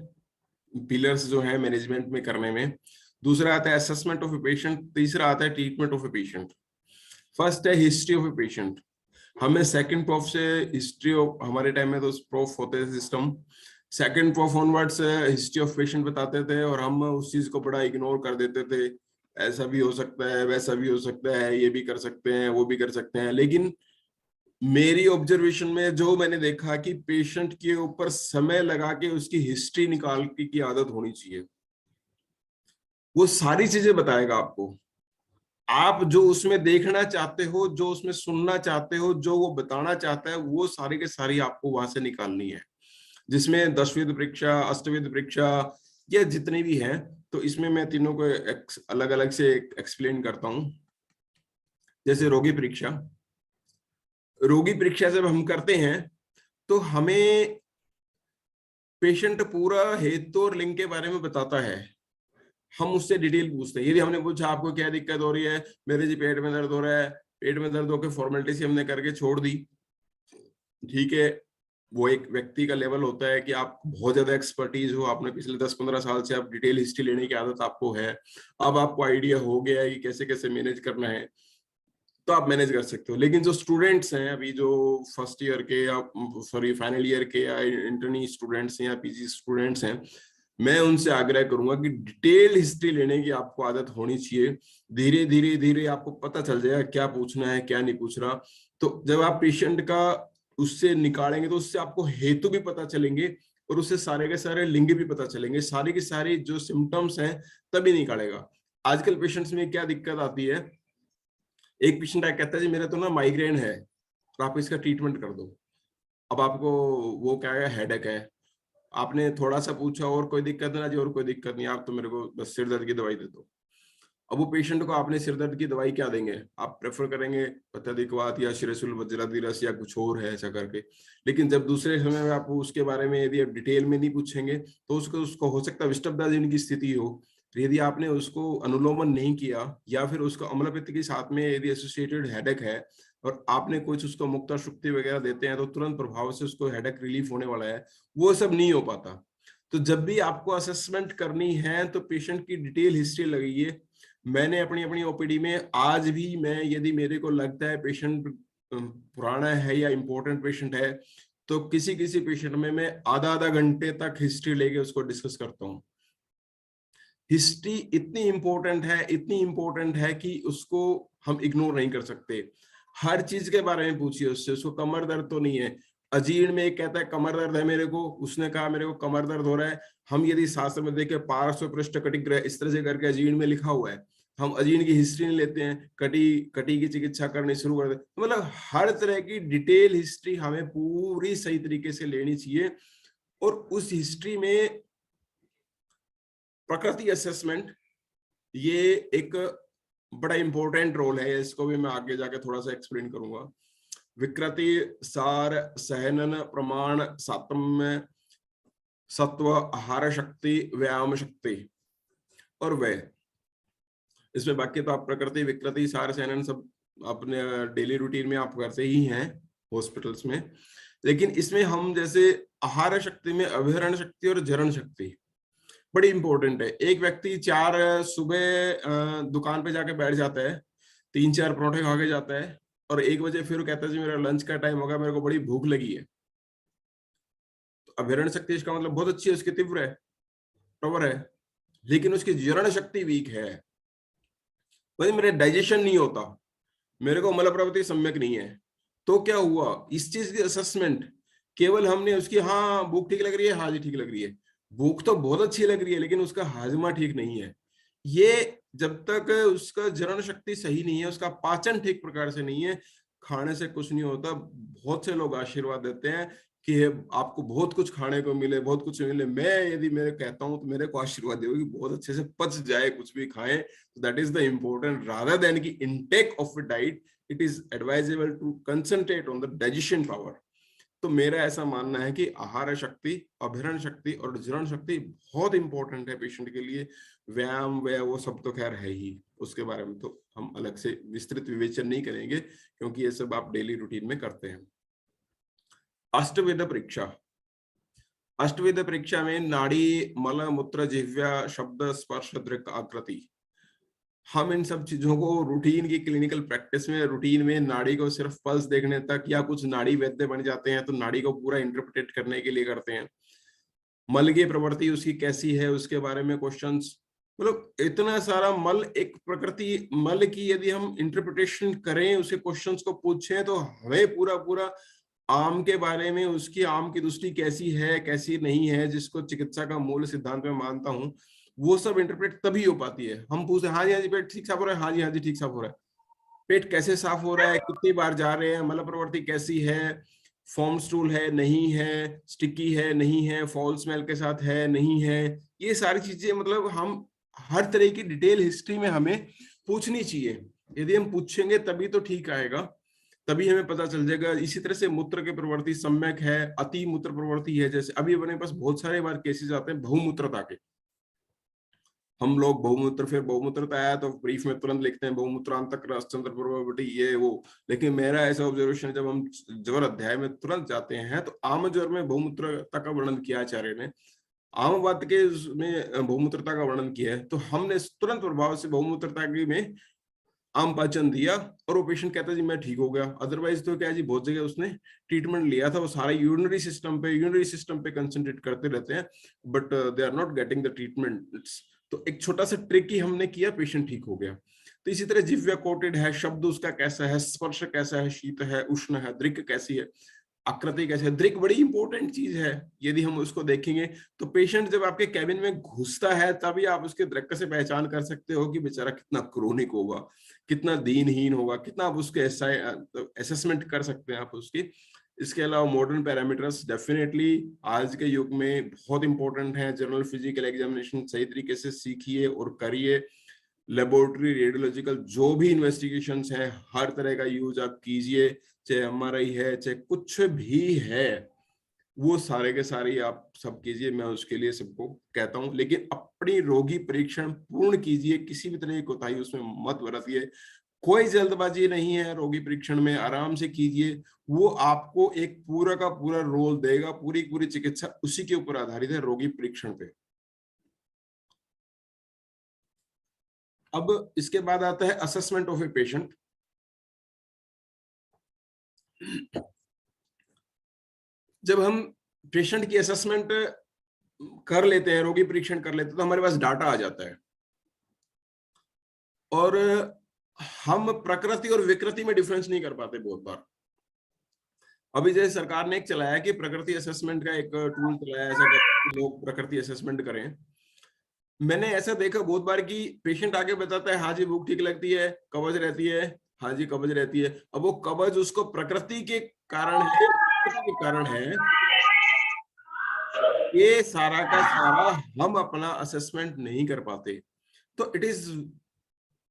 पिलर्स जो है मैनेजमेंट में करने में। दूसरा आता है असेसमेंट ऑफ ए पेशेंट, तीसरा आता है treatment of a patient. First है हिस्ट्री ऑफ ए पेशेंट। हमें सेकंड प्रोफ से हिस्ट्री ऑफ, हमारे टाइम में तो प्रोफ होते थे system, second prof onwards history of patient बताते थे, और हम उस चीज को बड़ा इग्नोर कर देते थे। ऐसा भी हो सकता है, वैसा भी हो सकता है, ये भी कर सकते हैं, वो भी कर सकते हैं। लेकिन मेरी ऑब्जर्वेशन में जो मैंने देखा कि पेशेंट के ऊपर समय लगा के उसकी हिस्ट्री निकाल की आदत होनी चाहिए। वो सारी चीजें बताएगा आपको, आप जो उसमें देखना चाहते हो, जो उसमें सुनना चाहते हो, जो वो बताना चाहता है, वो सारी के सारी आपको वहां से निकालनी है। जिसमें 10वीं परीक्षा, 8वीं परीक्षा, या जितनी भी हैं, तो इसमें मैं तीनों को अलग अलग से एक्सप्लेन करता हूं। जैसे रोगी परीक्षा, रोगी परीक्षा जब हम करते हैं तो हमें पेशेंट पूरा हेतु और लिंग के बारे में बताता है, हम उससे डिटेल पूछते हैं। यदि हमने पूछा आपको क्या दिक्कत हो रही है, मेरे जी पेट में दर्द हो रहा है, पेट में दर्द होकर फॉर्मेलिटी से हमने करके छोड़ दी, ठीक है। वो एक व्यक्ति का लेवल होता है कि आप बहुत ज्यादा एक्सपर्टीज हो, आपने पिछले 10-15 साल से आप डिटेल हिस्ट्री लेने की आदत आपको है, अब आपको आइडिया हो गया है कि कैसे कैसे मैनेज करना है, तो आप मैनेज कर सकते हो। लेकिन जो स्टूडेंट्स हैं अभी, जो फर्स्ट ईयर के या सॉरी फाइनल ईयर के या इंटर्नी स्टूडेंट्स हैं या PG स्टूडेंट्स हैं, मैं उनसे आग्रह करूंगा कि डिटेल हिस्ट्री लेने की आपको आदत होनी चाहिए। धीरे धीरे धीरे आपको पता चल जाएगा क्या पूछना है क्या नहीं पूछ रहा। तो जब आप पेशेंट का उससे निकालेंगे तो उससे आपको हेतु भी पता चलेंगे, और उससे सारे के सारे लिंग भी पता चलेंगे, सारी की सारी जो सिम्टम्स हैं तभी निकालेगा। आजकल पेशेंट्स में क्या दिक्कत आती है, एक पेशेंट आया कहता है जी मेरा तो ना माइग्रेन है, तो आप इसका ट्रीटमेंट कर दो। अब आपको वो क्या है, हेडेक है, आपने थोड़ा सा पूछा और कोई दिक्कत ना जी, और कोई दिक्कत नहीं, आप तो मेरे को बस सिर दर्द की दवाई दे दो। अब वो पेशेंट को आपने सिर दर्द की दवाई क्या देंगे, आप प्रेफर करेंगे पथ्यादिक्वात या शिरशूल वज्रादि रस या कुछ और है ऐसा करके। लेकिन जब दूसरे समय में आप उसके बारे में यदि आप डिटेल में नहीं पूछेंगे तो उसको हो सकता है विष्टब्दाजीर्ण की स्थिति हो। यदि आपने उसको अनुलोमन नहीं किया या फिर उसको अम्लपित्त के साथ में यदि एसोसिएटेड हेडेक है और आपने कुछ उसको मुक्ता शुक्ति वगैरह देते हैं तो तुरंत प्रभाव से उसको हेडेक रिलीफ होने वाला है, वो सब नहीं हो पाता। तो जब भी आपको असेसमेंट करनी है तो पेशेंट की डिटेल हिस्ट्री लगाइए। मैंने अपनी ओपीडी में आज भी, मैं यदि मेरे को लगता है पेशेंट पुराना है या इम्पोर्टेंट पेशेंट है तो किसी पेशेंट में मैं आधा घंटे तक हिस्ट्री लेके उसको डिस्कस करता हूँ। हिस्ट्री इतनी इंपॉर्टेंट है कि उसको हम इग्नोर नहीं कर सकते। हर चीज के बारे में पूछिए उससे, उसको कमर दर्द तो नहीं है, अजीर्ण में एक कहता है कमर दर्द है मेरे को, उसने कहा मेरे को कमर दर्द हो रहा है, हम यदि शास्त्र में देखें पार्श्व पृष्ठ कटिग्रह इस तरह से करके अजीर्ण में लिखा हुआ है, हम अजीर्ण की हिस्ट्री नहीं लेते हैं, कटी की चिकित्सा करनी शुरू कर देते। तो मतलब हर तरह की डिटेल हिस्ट्री हमें पूरी सही तरीके से लेनी चाहिए और उस हिस्ट्री में प्रकृति असेसमेंट ये एक बड़ा इंपॉर्टेंट रोल है। इसको भी मैं आगे जाके थोड़ा सा एक्सप्लेन करूंगा। विकृति सार सहनन प्रमाण सातम्य सत्व आहार शक्ति व्यायाम शक्ति और वह, इसमें बाकी तो आप प्रकृति विकृति सार सहनन सब अपने डेली रूटीन में आप करते ही हैं हॉस्पिटल्स में, लेकिन इसमें हम जैसे आहार शक्ति में अभिहरण शक्ति और जरण शक्ति बड़ी इंपॉर्टेंट है। एक व्यक्ति सुबह दुकान पे जाके बैठ जाता है, 3-4 परोठे खा के जाता है और 1 बजे फिर कहता है जी मेरा लंच का टाइम होगा, मेरे को बड़ी भूख लगी है। तो अभिहरण शक्ति इसका मतलब बहुत अच्छी है, उसकी तीव्र है, प्रवर है, लेकिन उसकी जरण शक्ति वीक है। भाई मेरे डाइजेशन नहीं होता, मेरे को मल प्रवृत्ति सम्यक नहीं है, तो क्या हुआ, इस चीज की असेसमेंट केवल हमने उसकी हाँ भूख ठीक लग रही है, हाँ जी ठीक लग रही है, भूख तो बहुत अच्छी लग रही है लेकिन उसका हाजमा ठीक नहीं है। ये जब तक उसका जरण शक्ति सही नहीं है, उसका पाचन ठीक प्रकार से नहीं है, खाने से कुछ नहीं होता। बहुत से लोग आशीर्वाद देते हैं कि आपको बहुत कुछ खाने को मिले, बहुत कुछ मिले। मैं यदि मेरे कहता हूं तो मेरे को आशीर्वाद देगा कि बहुत अच्छे से पच जाए, कुछ भी खाएं। That is the important rather than की intake of diet. It is advisable to concentrate on the digestion power. तो मेरा ऐसा मानना है कि आहार शक्ति, अभिहरण शक्ति और जरण शक्ति बहुत इंपॉर्टेंट है पेशेंट के लिए। व्यायाम वो सब तो खैर है ही, उसके बारे में तो हम अलग से विस्तृत विवेचन नहीं करेंगे क्योंकि ये सब आप डेली रूटीन में करते हैं। अष्टविध परीक्षा, अष्टविध परीक्षा में नाड़ी, मल, मूत्र, जिह्वा, शब्द, स्पर्श, दृक्, आकृति, हम इन सब चीजों को रूटीन की क्लिनिकल प्रैक्टिस में, रूटीन में नाड़ी को सिर्फ पल्स देखने तक या कुछ नाड़ी वैद्य बन जाते हैं तो नाड़ी को पूरा इंटरप्रेट करने के लिए करते हैं। मल की प्रवृत्ति उसकी कैसी है उसके बारे में क्वेश्चंस, मतलब इतना सारा मल, एक प्रकृति मल की यदि हम इंटरप्रिटेशन करें, उसके क्वेश्चंस को पूछें तो हमें पूरा आम के बारे में, उसकी आम की दृष्टि कैसी है कैसी नहीं है, जिसको चिकित्सा का मूल सिद्धांत में मानता हूं, वो सब इंटरप्रेट तभी हो पाती है। हम पूछते हैं हाँ जी पेट ठीक साफ हो रहा है, हाँ जी ठीक साफ हो रहा है। पेट कैसे साफ हो रहा है, कितनी बार जा रहे हैं, मल प्रवृत्ति कैसी है, फॉर्म स्टूल है नहीं है, स्टिकी है नहीं है, फॉल स्मेल के साथ है नहीं है, ये सारी चीजें मतलब हम हर तरह की डिटेल हिस्ट्री में हमें पूछनी चाहिए। यदि हम पूछेंगे तभी तो ठीक आएगा, तभी हमें पता चल जाएगा। इसी तरह से मूत्र के प्रवृत्ति सम्यक है, अति मूत्र प्रवृत्ति है। जैसे अभी अपने पास बहुत सारे बार केसेस आते हैं बहुमूत्रता के, हम लोग बहुमूत्रता आया तो ब्रीफ में तुरंत लिखते हैं बहुमूत्रांतक रसचंद्र प्रवृत्ति ये वो, लेकिन मेरा ऐसा ऑब्जर्वेशन है जब हम ज्वर अध्याय में तुरंत जाते हैं तो आम ज्वर में बहुमूत्रता का वर्णन किया आचार्य ने, आम वात के में बहुमूत्रता का वर्णन किया है, तो हमने तुरंत प्रभाव से बहुमूत्रता की में आम पाचन दिया और वो पेशेंट कहता है जी मैं ठीक हो गया। अदरवाइज तो क्या जी बहुत जगह उसने ट्रीटमेंट लिया था, वो सारा यूरिनरी सिस्टम पे कंसंट्रेट करते रहते हैं but they are not getting the treatments. तो एक छोटा सा ट्रिक ही हमने किया, पेशेंट ठीक हो गया। तो इसी तरह जिह्वा कोटेड है, शब्द उसका कैसा है, स्पर्श कैसा है, शीत है, उष्ण है, दृक् कैसी है, आकृति कैसे, दृक बड़ी इंपॉर्टेंट चीज है। यदि हम उसको देखेंगे तो पेशेंट जब आपके कैबिन में घुसता है तभी आप उसके दृक से पहचान कर सकते हो कि बेचारा कितना क्रोनिक होगा, कितना दीनहीन होगा, कितना आप उसके असेसमेंट कर सकते हैं आप उसकी। इसके अलावा मॉडर्न पैरामीटर्स डेफिनेटली आज के युग में बहुत इंपॉर्टेंट है। जनरल फिजिकल एग्जामिनेशन सही तरीके से सीखिए और करिए। लेबोरेटरी रेडियोलॉजिकल जो भी इन्वेस्टिगेशंस हैं हर तरह का यूज आप कीजिए, चाहे एमआरआई है चाहे कुछ भी है, वो सारे के सारे आप सब कीजिए, मैं उसके लिए सबको कहता हूं। लेकिन अपनी रोगी परीक्षण पूर्ण कीजिए, किसी भी तरह की कोताही उसमें मत बरतिए। कोई जल्दबाजी नहीं है रोगी परीक्षण में, आराम से कीजिए। वो आपको एक पूरा का पूरा रोल देगा, पूरी चिकित्सा उसी के ऊपर आधारित है, रोगी परीक्षण पे। अब इसके बाद आता है असेसमेंट ऑफ ए पेशेंट। जब हम पेशेंट की असेसमेंट कर लेते हैं, रोगी परीक्षण कर लेते हैं, तो हमारे पास डाटा आ जाता है और हम प्रकृति और विकृति में डिफरेंस नहीं कर पाते बहुत बार। अभी जैसे सरकार ने एक चलाया कि प्रकृति असेसमेंट का एक टूल चलाया, ऐसा कि लोग प्रकृति असेसमेंट करें। मैंने ऐसा देखा बहुत बार कि पेशेंट आके बताता है हाँ जी भूख ठीक लगती है, कब्ज रहती है, हाँ जी कब्ज रहती है। अब वो कब्ज उसको प्रकृति के कारण है, ये सारा का सारा हम अपना असेसमेंट नहीं कर पाते। तो it is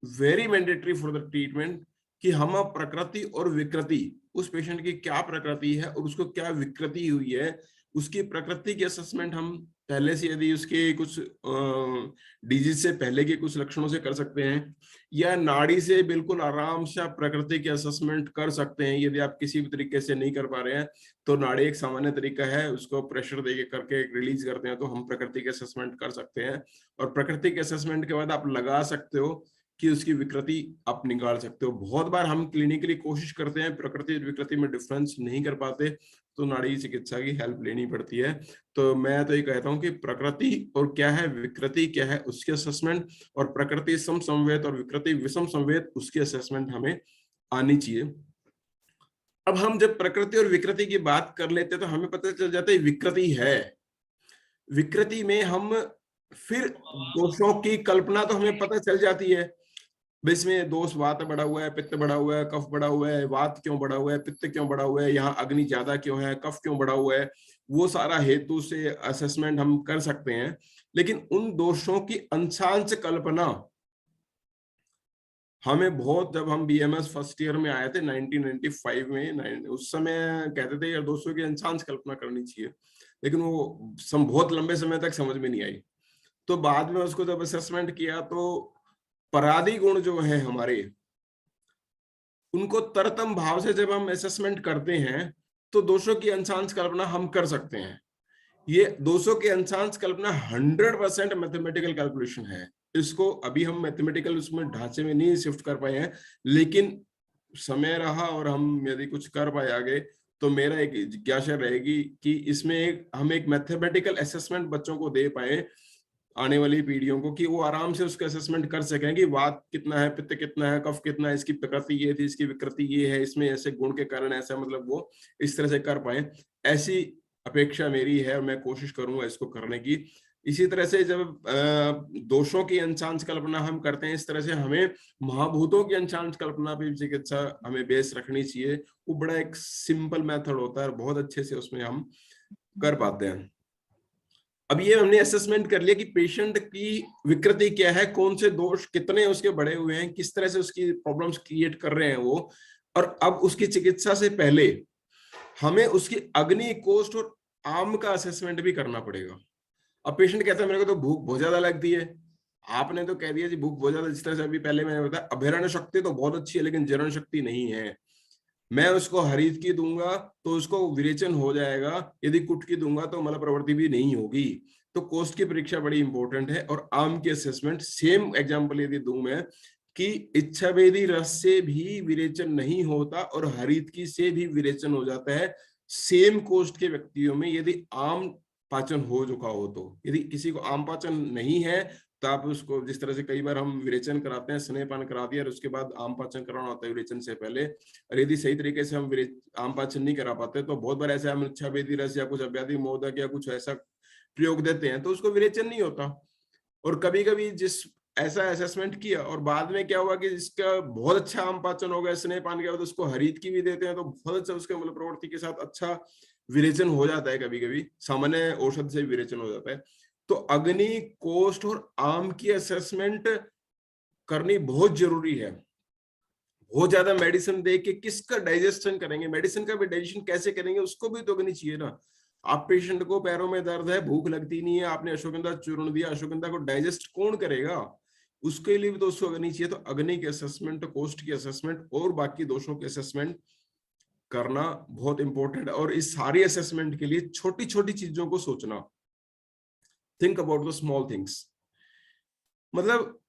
very mandatory for the treatment कि हम प्रकृति और विकृति, उस पेशेंट की क्या प्रकृति है और उसको क्या विकृति हुई है, उसकी प्रकृति की असेसमेंट हम पहले से, यदि उसके कुछ डिजीज से पहले के कुछ लक्षणों से कर सकते हैं, या नाड़ी से बिल्कुल आराम से आप प्रकृति की असेसमेंट कर सकते हैं। यदि आप किसी भी तरीके से नहीं कर पा रहे हैं तो नाड़ी एक सामान्य तरीका है, उसको प्रेशर दे करके रिलीज करते हैं तो हम प्रकृति की असेसमेंट कर सकते हैं। और प्रकृति के असेसमेंट के बाद आप लगा सकते हो कि उसकी विकृति आप निकाल सकते हो। बहुत बार हम क्लिनिकली कोशिश करते हैं, प्रकृति और विकृति में डिफरेंस नहीं कर पाते, तो नाड़ी चिकित्सा की हेल्प लेनी पड़ती है। तो मैं तो ये कहता हूँ कि प्रकृति और क्या है, विकृति क्या है, उसकी असेसमेंट, और प्रकृति समसंवेद और विकृति विषम संवेद, उसकी असेसमेंट हमें आनी चाहिए। अब हम जब प्रकृति और विकृति की बात कर लेते हैं तो हमें पता चल जाता है विकृति है। विकृति में हम फिर दोषों की कल्पना तो हमें पता चल जाती है, इसमें दोष वात बढ़ा हुआ है, पित्त बढ़ा हुआ है, कफ बढ़ा हुआ है, वात क्यों बढ़ा हुआ है, पित्त क्यों बढ़ा हुआ है, यहाँ अग्नि ज्यादा क्यों है, कफ क्यों बढ़ा हुआ है, वो सारा हेतु से असेसमेंट हम कर सकते हैं। लेकिन उन दोषों की अंशांश कल्पना हमें बहुत, जब हम बीएमएस फर्स्ट ईयर में आए थे 1995 में, उस समय कहते थे यार दोषों की अंशांश कल्पना करनी चाहिए, लेकिन वो बहुत लंबे समय तक समझ में नहीं आई। तो बाद में उसको जब असेसमेंट किया तो पराधी गुण जो है हमारे, उनको तरतम भाव से जब हम असेसमेंट करते हैं तो दोषों की अंशांश कल्पना हम कर सकते हैं। ये दोषों की अंशांश कल्पना 100% मैथमेटिकल कैलकुलेशन है। इसको अभी हम मैथमेटिकल उसमें ढांचे में नहीं शिफ्ट कर पाए हैं, लेकिन समय रहा और हम यदि कुछ कर पाए आगे, तो मेरा एक जिज्ञासा रहेगी कि इसमें हम एक मैथमेटिकल असेसमेंट बच्चों को दे पाए, आने वाली पीढ़ियों को, कि वो आराम से उसका असेसमेंट कर सकें कि वात कितना है, पित्त कितना है, कफ कितना है, इसकी प्रकृति ये थी, इसकी विकृति ये है, इसमें ऐसे गुण के कारण ऐसा, मतलब वो इस तरह से कर पाए। ऐसी अपेक्षा मेरी है और मैं कोशिश करूंगा इसको करने की। इसी तरह से जब दोषों की अंशांश कल्पना हम करते हैं, इस तरह से हमें महाभूतों की अंशांश कल्पना भी चिकित्सा हमें बेस रखनी चाहिए। वो बड़ा एक सिंपल मेथड होता है और बहुत अच्छे से उसमें हम कर पाते हैं। अब ये हमने असेसमेंट कर लिया कि पेशेंट की विकृति क्या है, कौन से दोष कितने उसके बढ़े हुए हैं, किस तरह से उसकी प्रॉब्लम्स क्रिएट कर रहे हैं वो, और अब उसकी चिकित्सा से पहले हमें उसकी अग्नि, कोष्ठ और आम का असेसमेंट भी करना पड़ेगा। अब पेशेंट कहता है मेरे को तो भूख बहुत ज्यादा लगती है, आपने तो कह दिया जी भूख बहुत ज्यादा, जिस तरह से अभी पहले मैंने बताया अभिरण शक्ति तो बहुत अच्छी है लेकिन जरण शक्ति नहीं है। मैं उसको हरित की दूंगा तो उसको विरेचन हो जाएगा, यदि कुट की दूंगा तो मल प्रवृत्ति भी नहीं होगी। तो कोष्ठ की परीक्षा बड़ी इंपॉर्टेंट है। और आम की असेसमेंट, सेम एग्जांपल यदि दूं मैं, कि इच्छाभेदी रस से भी विरेचन नहीं होता और हरित की से भी विरेचन हो जाता है। सेम कोष्ठ के व्यक्तियों में यदि आम पाचन हो चुका हो। तो यदि किसी को आम पाचन नहीं है तो आप उसको, जिस तरह से कई बार हम विरेचन कराते हैं, स्नेहपान करा दिया और उसके बाद आम पाचन कराना होता है विरेचन से पहले, और यदि सही तरीके से हम आम पाचन नहीं करा पाते तो बहुत बार ऐसे हम इच्छाभेदी रस या कुछ अव्याधि मोदक या कुछ ऐसा प्रयोग देते हैं तो उसको विरेचन नहीं होता। और कभी कभी जिस ऐसा असेसमेंट किया और बाद में क्या हुआ कि इसका बहुत अच्छा आम पाचन हो गया, स्नेहपान किया, तो उसको हरित की भी देते हैं तो बहुत अच्छा उसके मूल प्रवृत्ति के साथ अच्छा विरेचन हो जाता है। कभी कभी सामान्य औषध से विरेचन हो जाता है। तो अग्नि, कोष्ठ और आम की असेसमेंट करनी बहुत जरूरी है। बहुत ज्यादा मेडिसिन दे के किसका डाइजेशन करेंगे, मेडिसिन का भी डाइजेशन कैसे करेंगे, उसको भी तो अग्नि चाहिए ना। आप पेशेंट को पैरों में दर्द है, भूख लगती नहीं है, आपने अश्वगंधा चूर्ण दिया, अश्वगंधा को डाइजेस्ट कौन करेगा, उसके लिए भी तो उसको अग्नि चाहिए। तो अग्नि की असेसमेंट, कोष्ठ की असेसमेंट और बाकी दोषों की असेसमेंट करना बहुत इंपॉर्टेंट है। और इस सारी असेसमेंट के लिए छोटी छोटी चीजों को सोचना, think about the small things. मतलब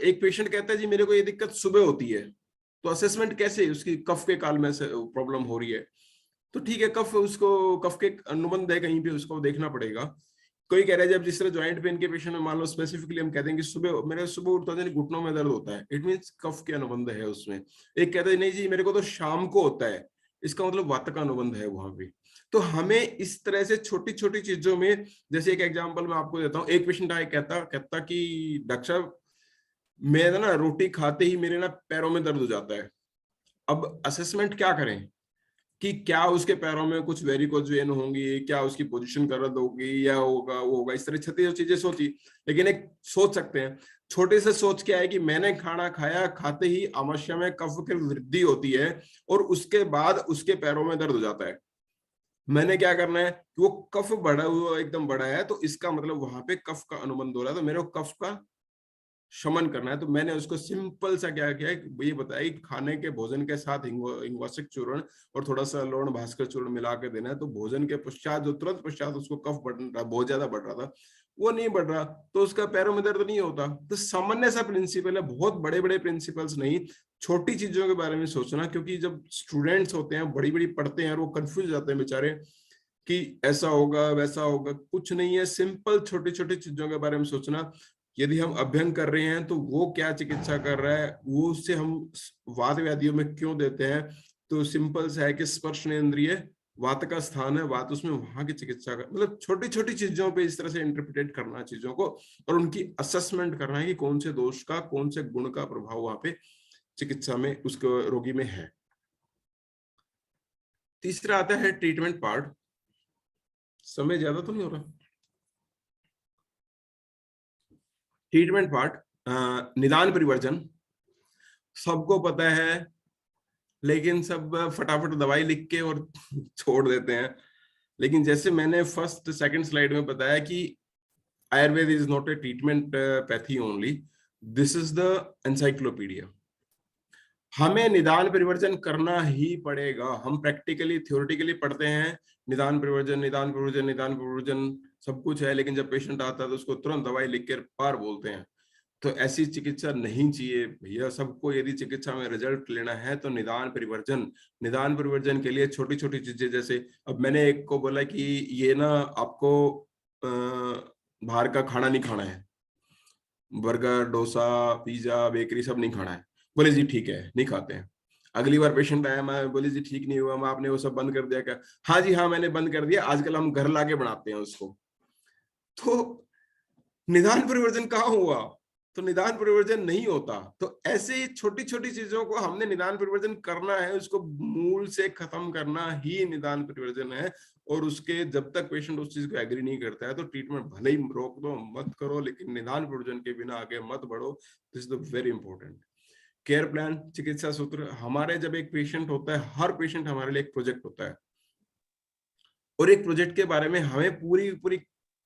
एक पेशेंट कहता है जी मेरे को ये दिक्कत सुबह होती है, तो असेसमेंट कैसे, उसकी कफ के काल में से प्रॉब्लम हो रही है, तो ठीक है कफ, उसको कफ के अनुबंध है कहीं पे, उसको देखना पड़ेगा। कोई कह रहा है जब जिस तरह ज्वाइंट पेन के पेशेंट में मान लो स्पेसिफिकली हम कहते हैं कि सुबह मेरे सुबह उठता है घुटनों में दर्द होता है, इट मींस कफ के अनुबंध है उसमें। एक कहता है नहीं जी मेरे को तो शाम को होता है, इसका मतलब वात का अनुबंध है वहां पे। तो हमें इस तरह से छोटी छोटी चीजों में, जैसे एक एग्जांपल मैं आपको देता हूँ। एक पेशेंट आए कहता कि डॉक्टर साहब मैं ना रोटी खाते ही मेरे ना पैरों में दर्द हो जाता है। अब असेसमेंट क्या करें कि क्या उसके पैरों में कुछ वेरिकोज वेन होंगी, क्या उसकी पोजीशन गलत होगी, या होगा वो होगा, इस तरह 36 चीजें सोची। लेकिन एक सोच सकते हैं, छोटे से सोच क्या है कि मैंने खाना खाया, खाते ही आमाशय में कफ की वृद्धि होती है और उसके बाद उसके पैरों में दर्द हो जाता है। मैंने क्या करना है कि वो कफ बढ़ा हुआ एकदम बड़ा है, तो इसका मतलब वहां पे कफ का अनुबंध हो रहा है, तो मेरे को कफ का शमन करना है। तो मैंने उसको सिंपल सा क्या किया, ये बताया कि खाने के भोजन के साथ हिंगवासिक चूर्ण और थोड़ा सा लौण भास्कर चूर्ण मिला के देना है। तो भोजन के पश्चात, जो तुरंत पश्चात उसको कफ बढ़ रहा, बहुत ज्यादा बढ़ रहा था, वो नहीं बढ़ रहा, तो उसका पैरों में दर्द नहीं होता। तो सामान्य सा प्रिंसिपल है, बहुत बड़े बड़े प्रिंसिपल्स नहीं, छोटी चीजों के बारे में सोचना। क्योंकि जब स्टूडेंट्स होते हैं, बड़ी बड़ी पढ़ते हैं, वो कंफ्यूज जाते हैं बेचारे कि ऐसा होगा वैसा होगा, कुछ नहीं है। सिंपल छोटी छोटी चीजों के बारे में सोचना। यदि हम अध्ययन कर रहे हैं तो वो क्या चिकित्सा कर रहा है, वो उससे हम वात व्याधियों में क्यों देते हैं, तो सिंपल सा है कि स्पर्शनेंद्रिय वात का स्थान है, वात उसमें, वहां की चिकित्सा का मतलब छोटी छोटी चीजों पे इस तरह से इंटरप्रिटेट करना चीजों को, और उनकी असेसमेंट करना है कि कौन से दोष का, कौन से गुण का प्रभाव वहां पे चिकित्सा में उसको रोगी में है। तीसरा आता है ट्रीटमेंट पार्ट। समय ज्यादा तो नहीं हो रहा। ट्रीटमेंट पार्ट, निदान परिवर्जन सबको पता है, लेकिन सब फटाफट दवाई लिख के और छोड़ देते हैं। लेकिन जैसे मैंने फर्स्ट सेकंड स्लाइड में बताया कि Ayurveda is not a treatment pathy only, this is the encyclopedia. हमें निदान परिवर्जन करना ही पड़ेगा। हम प्रैक्टिकली थ्योरेटिकली पढ़ते हैं निदान परिवर्जन, निदान परिवर्जन, निदान परिवर्जन सब कुछ है, लेकिन जब पेशेंट आता है तो उसको तुरंत दवाई लिख कर पार बोलते हैं। तो ऐसी चिकित्सा नहीं चाहिए भैया। सबको यदि चिकित्सा में रिजल्ट लेना है तो निदान परिवर्जन, निदान परिवर्जन के लिए छोटी छोटी चीजें, जैसे अब मैंने एक को बोला कि ये ना आपको बाहर का खाना नहीं खाना है, बर्गर, डोसा, पिज्जा, बेकरी सब नहीं खाना है। बोले जी ठीक है, नहीं खाते हैं। अगली बार पेशेंट आया, मैं बोले जी ठीक नहीं हुआ, मैं आपने वो सब बंद कर दिया क्या? हाँ जी हाँ मैंने बंद कर दिया, आजकल हम घर लाके बनाते हैं उसको। तो निदान परिवर्जन कहाँ हुआ? तो निदान परिवर्जन नहीं होता। तो ऐसे छोटी छोटी चीजों को हमने निदान परिवर्जन करना है, उसको मूल से खत्म करना ही निदान परिवर्जन है। और उसके जब तक पेशेंट उस चीज को एग्री नहीं करता है तो ट्रीटमेंट भले ही रोक दो, मत करो, लेकिन निदान परिवर्जन के बिना आगे मत बढ़ो। This is the very important. Care plan, चिकित्सा सूत्र। हमारे जब एक पेशेंट होता है, हर पेशेंट हमारे लिए एक प्रोजेक्ट होता है, और एक प्रोजेक्ट के बारे में हमें पूरी पूरी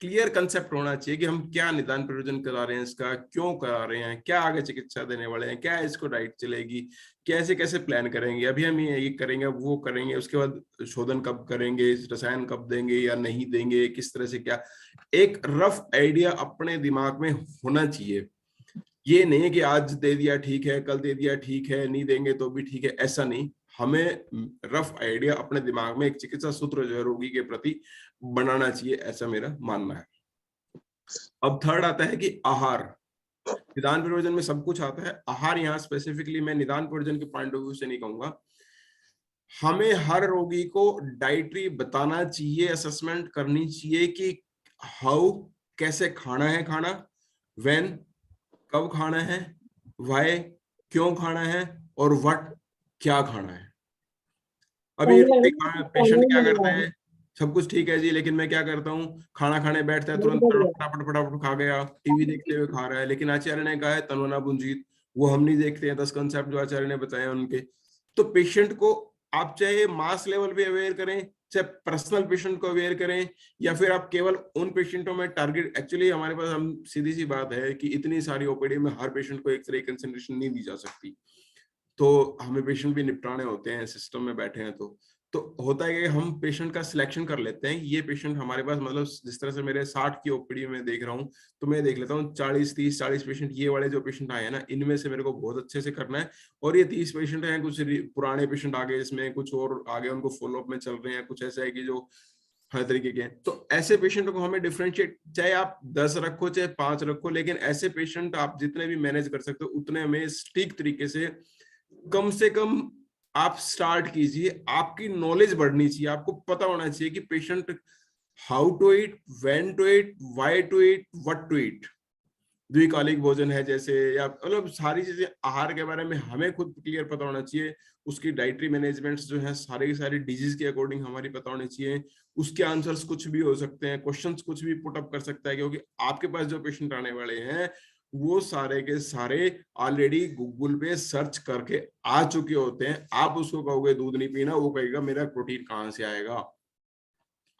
क्लियर कंसेप्ट होना चाहिए कि हम क्या निदान परिवर्जन करा रहे हैं, इसका क्यों करा रहे हैं, क्या आगे चिकित्सा देने वाले हैं, क्या इसको डाइट चलेगी, कैसे कैसे प्लान करेंगे, अभी हम ये करेंगे, वो करेंगे, उसके बाद शोधन कब करेंगे, रसायन कब देंगे या नहीं देंगे, किस तरह से, क्या एक रफ आइडिया अपने दिमाग में होना चाहिए। ये नहीं कि आज दे दिया ठीक है, कल दे दिया ठीक है, नहीं देंगे तो भी ठीक है, ऐसा नहीं। हमें रफ आइडिया अपने दिमाग में एक चिकित्सा सूत्र जो है रोगी के प्रति बनाना चाहिए, ऐसा मेरा मानना है। अब थर्ड आता है कि आहार। निदान प्रयोजन में सब कुछ आता है, आहार यहाँ स्पेसिफिकली मैं निदान प्रयोजन के पॉइंट ऑफ व्यू से नहीं कहूंगा। हमें हर रोगी को डाइटरी बताना चाहिए, असेसमेंट करनी चाहिए कि हाउ, कैसे खाना है खाना, व्हेन, कब खाना है, व्हाई, क्यों खाना है, और व्हाट, क्या खाना है। अभी पेशेंट क्या करते हैं, सब कुछ ठीक है जी, लेकिन मैं क्या करता हूँ, खाना खाने बैठता है तुरंत फटाफट फटाफट खा गया, टीवी देखते हुए खा रहा है। लेकिन आचार्य ने कहा है तनोना बुंजीत, वो हम नहीं देखते हैं 10 कंसेप्ट जो आचार्य ने बताए उनके। तो पेशेंट को आप चाहे मास लेवल पे अवेयर करें, चाहे पर्सनल पेशेंट को अवेयर करें, या फिर आप केवल उन पेशेंटों में टारगेट, एक्चुअली हमारे पास, हम सीधी सी बात है कि इतनी सारी ओपीडी में हर पेशेंट को एक तरह की कंसंट्रेशन नहीं दी जा सकती, तो हमें पेशेंट भी निपटाने होते हैं, सिस्टम में बैठे हैं। तो होता है कि हम पेशेंट का सिलेक्शन कर लेते हैं, ये पेशेंट हमारे पास, मतलब जिस तरह से मेरे 60 की ओपीडी में देख रहा हूँ, तो मैं देख लेता हूँ 40 पेशेंट, ये वाले जो पेशेंट आए हैं ना, इनमें से मेरे को बहुत अच्छे से करना है। और ये 30 पेशेंट हैं, कुछ पुराने पेशेंट आ गए इसमें, कुछ और आगे उनको फॉलोअप में चल रहे हैं, कुछ ऐसा है कि जो हर तरीके के हैं। तो ऐसे पेशेंट को हमें डिफरेंशिएट, चाहे आप 10 रखो चाहे 5 रखो, लेकिन ऐसे पेशेंट आप जितने भी मैनेज कर सकते हो उतने में ठीक तरीके से कम आप स्टार्ट कीजिए। आपकी नॉलेज बढ़नी चाहिए, आपको पता होना चाहिए कि patient how to eat, when to eat, why to eat, what to eat. द्विकालिक भोजन है जैसे, या मतलब सारी चीजें आहार के बारे में हमें खुद क्लियर पता होना चाहिए। उसकी डाइटरी मैनेजमेंट्स जो है सारे की सारी डिजीज के अकॉर्डिंग हमारी पता होनी चाहिए। उसके आंसर्स कुछ भी हो सकते हैं, क्वेश्चंस कुछ भी पुट अप कर सकता है, क्योंकि आपके पास जो पेशेंट आने वाले हैं वो सारे के सारे ऑलरेडी गूगल पे सर्च करके आ चुके होते हैं। आप उसको कहोगे दूध नहीं पीना, वो कहेगा मेरा प्रोटीन कहाँ से आएगा।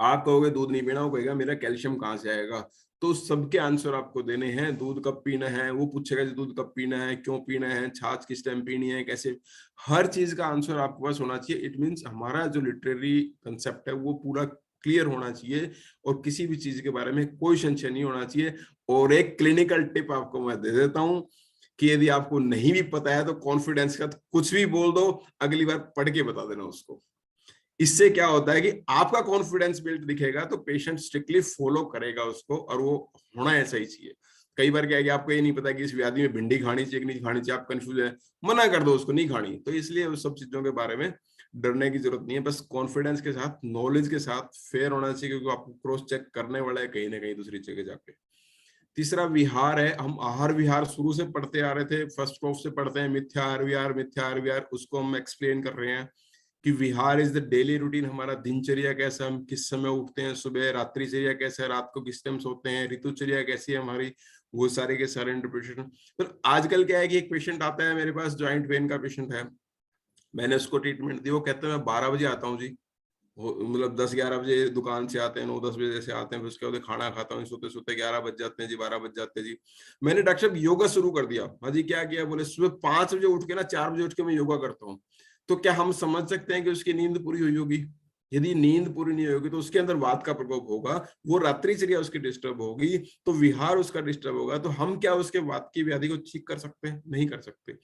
आप कहोगे दूध नहीं पीना, वो कहेगा मेरा कैल्शियम कहाँ से आएगा। तो सबके आंसर आपको देने हैं। दूध कब पीना है, वो पूछेगा दूध कब पीना है, क्यों पीना है, छाछ किस टाइम पीनी है, कैसे, हर चीज का आंसर आपके पास होना चाहिए। इट मीन्स हमारा जो लिटरेरी कंसेप्ट है वो पूरा क्लियर होना चाहिए, और किसी भी चीज के बारे में कोई संशय नहीं होना चाहिए। और एक क्लिनिकल टिप आपको मैं दे देता हूँ कि यदि आपको नहीं भी पता है तो कॉन्फिडेंस का कुछ भी बोल दो, अगली बार पढ़ के बता देना उसको। इससे क्या होता है कि आपका कॉन्फिडेंस बिल्ड दिखेगा, तो पेशेंट स्ट्रिक्टली फॉलो करेगा उसको, और वो होना ऐसा ही चाहिए। कई बार क्या है कि आपको ये नहीं पता कि इस व्याधि में भिंडी खानी चाहिए कि नहीं खानी चाहिए, आप कंफ्यूज है, मना कर दो उसको, नहीं खानी। तो इसलिए उस सब चीजों के बारे में डरने की जरूरत नहीं है, बस कॉन्फिडेंस के साथ, नॉलेज के साथ फेयर होना चाहिए, क्योंकि आपको क्रॉस चेक करने वाला है कहीं ना कहीं दूसरी जगह जाके। तीसरा विहार है। हम आहार विहार शुरू से पढ़ते आ रहे थे, फर्स्ट कोर्स से पढ़ते हैं, मिथ्या आहार विहार, उसको हम एक्सप्लेन कर रहे हैं कि विहार इज द डेली रूटीन। हमारा दिनचर्या कैसा, हम किस समय उठते हैं सुबह, रात्रिचर्या कैसा है, रात को किस टाइम सोते हैं, ऋतुचर्या कैसी है हमारी, वो सारे के सारे इंटरप्रिटेशन। तो आजकल क्या है कि एक पेशेंट आता है मेरे पास, ज्वाइंट पेन का पेशेंट है, मैंने उसको ट्रीटमेंट दी, वो कहते हैं मैं 12 बजे आता हूँ जी, मतलब 10-11 बजे दुकान से आते हैं, 9-10 बजे से आते हैं, फिर उसके बाद खाना खाता हूँ, सोते सोते 11 बज जाते हैं जी, 12 बज जाते हैं जी। मैंने डॉक्टर साहब योगा शुरू कर दिया। हाँ जी, क्या किया? बोले सुबह 5 बजे उठ के ना, 4 बजे उठ के मैं योगा करता हूँ। तो क्या हम समझ सकते हैं कि उसकी नींद पूरी हुई होगी? यदि नींद पूरी नहीं होगी तो उसके अंदर वात का प्रकोप होगा, वो रात्रिचर्या उसकी डिस्टर्ब होगी, तो विहार उसका डिस्टर्ब होगा। तो हम क्या उसके वात की व्याधि को ठीक कर सकते हैं? नहीं कर सकते।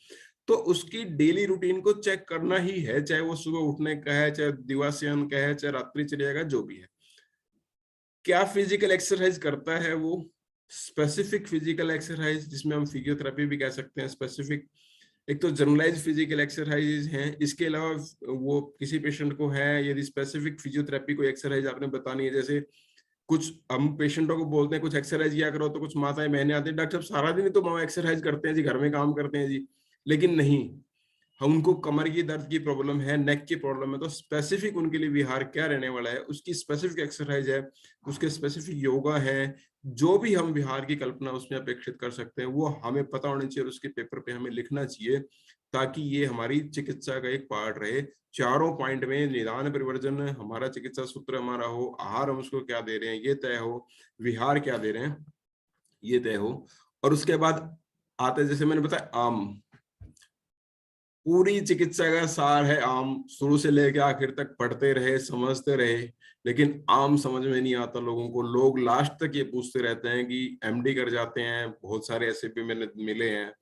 तो उसकी डेली रूटीन को चेक करना ही है, चाहे वो सुबह उठने का है, चाहे दिवास्यन का है, चाहे रात्रिचर्या का, जो भी है। क्या फिजिकल एक्सरसाइज करता है वो? स्पेसिफिक फिजिकल एक्सरसाइज, जिसमें हम फिजियोथेरेपी भी कह सकते हैं स्पेसिफिक। एक तो जनरलाइज फिजिकल एक्सरसाइज हैं, इसके अलावा वो किसी पेशेंट को है, यदि स्पेसिफिक फिजियोथेरेपी कोई एक्सरसाइज आपने बतानी है, जैसे कुछ हम पेशेंटों को बोलते हैं कुछ एक्सरसाइज किया करो, तो कुछ माताएं बहनें आती है, डॉक्टर साहब सारा दिन तो माँ एक्सरसाइज करते हैं जी, घर में काम करते हैं जी। लेकिन नहीं, हम उनको कमर की दर्द की प्रॉब्लम है, नेक की प्रॉब्लम है, तो स्पेसिफिक उनके लिए विहार क्या रहने वाला है, उसकी स्पेसिफिक एक्सरसाइज है, उसके स्पेसिफिक योगा है, जो भी हम विहार की कल्पना उसमें अपेक्षित कर सकते हैं, वो हमें पता होना चाहिए और उसके पेपर पे हमें लिखना चाहिए, ताकि ये हमारी चिकित्सा का एक पार्ट रहे। चारों पॉइंट में निदान परिवर्जन हमारा चिकित्सा सूत्र हमारा हो, आहार हम उसको क्या दे रहे हैं ये तय हो, विहार क्या दे रहे हैं ये तय हो। और उसके बाद आते, जैसे मैंने बताया, आम, पूरी चिकित्सा का सार है आम। शुरू से लेकर आखिर तक पढ़ते रहे, समझते रहे, लेकिन आम समझ में नहीं आता लोगों को। लोग लास्ट तक ये पूछते रहते हैं कि एमडी कर जाते हैं, बहुत सारे ऐसे भी मैंने मिले हैं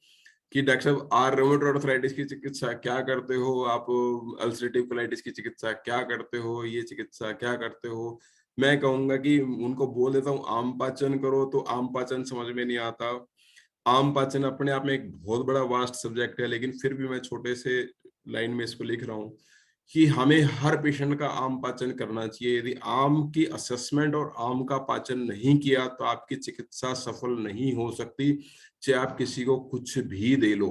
कि डॉक्टर साहब आर रूमेटॉइड आर्थराइटिस की चिकित्सा क्या करते हो, आप अल्सरेटिव कोलाइटिस की चिकित्सा क्या करते हो, ये चिकित्सा क्या करते हो। मैं कहूंगा कि उनको बोल देता हूँ आम पाचन करो, तो आम पाचन समझ में नहीं आता। आम पाचन अपने आप में एक बहुत बड़ा वास्ट सब्जेक्ट है, लेकिन फिर भी मैं छोटे से लाइन में इसको लिख रहा हूँ कि हमें हर पेशेंट का आम पाचन करना चाहिए। यदि आम की असेसमेंट और आम का पाचन नहीं किया तो आपकी चिकित्सा सफल नहीं हो सकती, चाहे आप किसी को कुछ भी दे लो।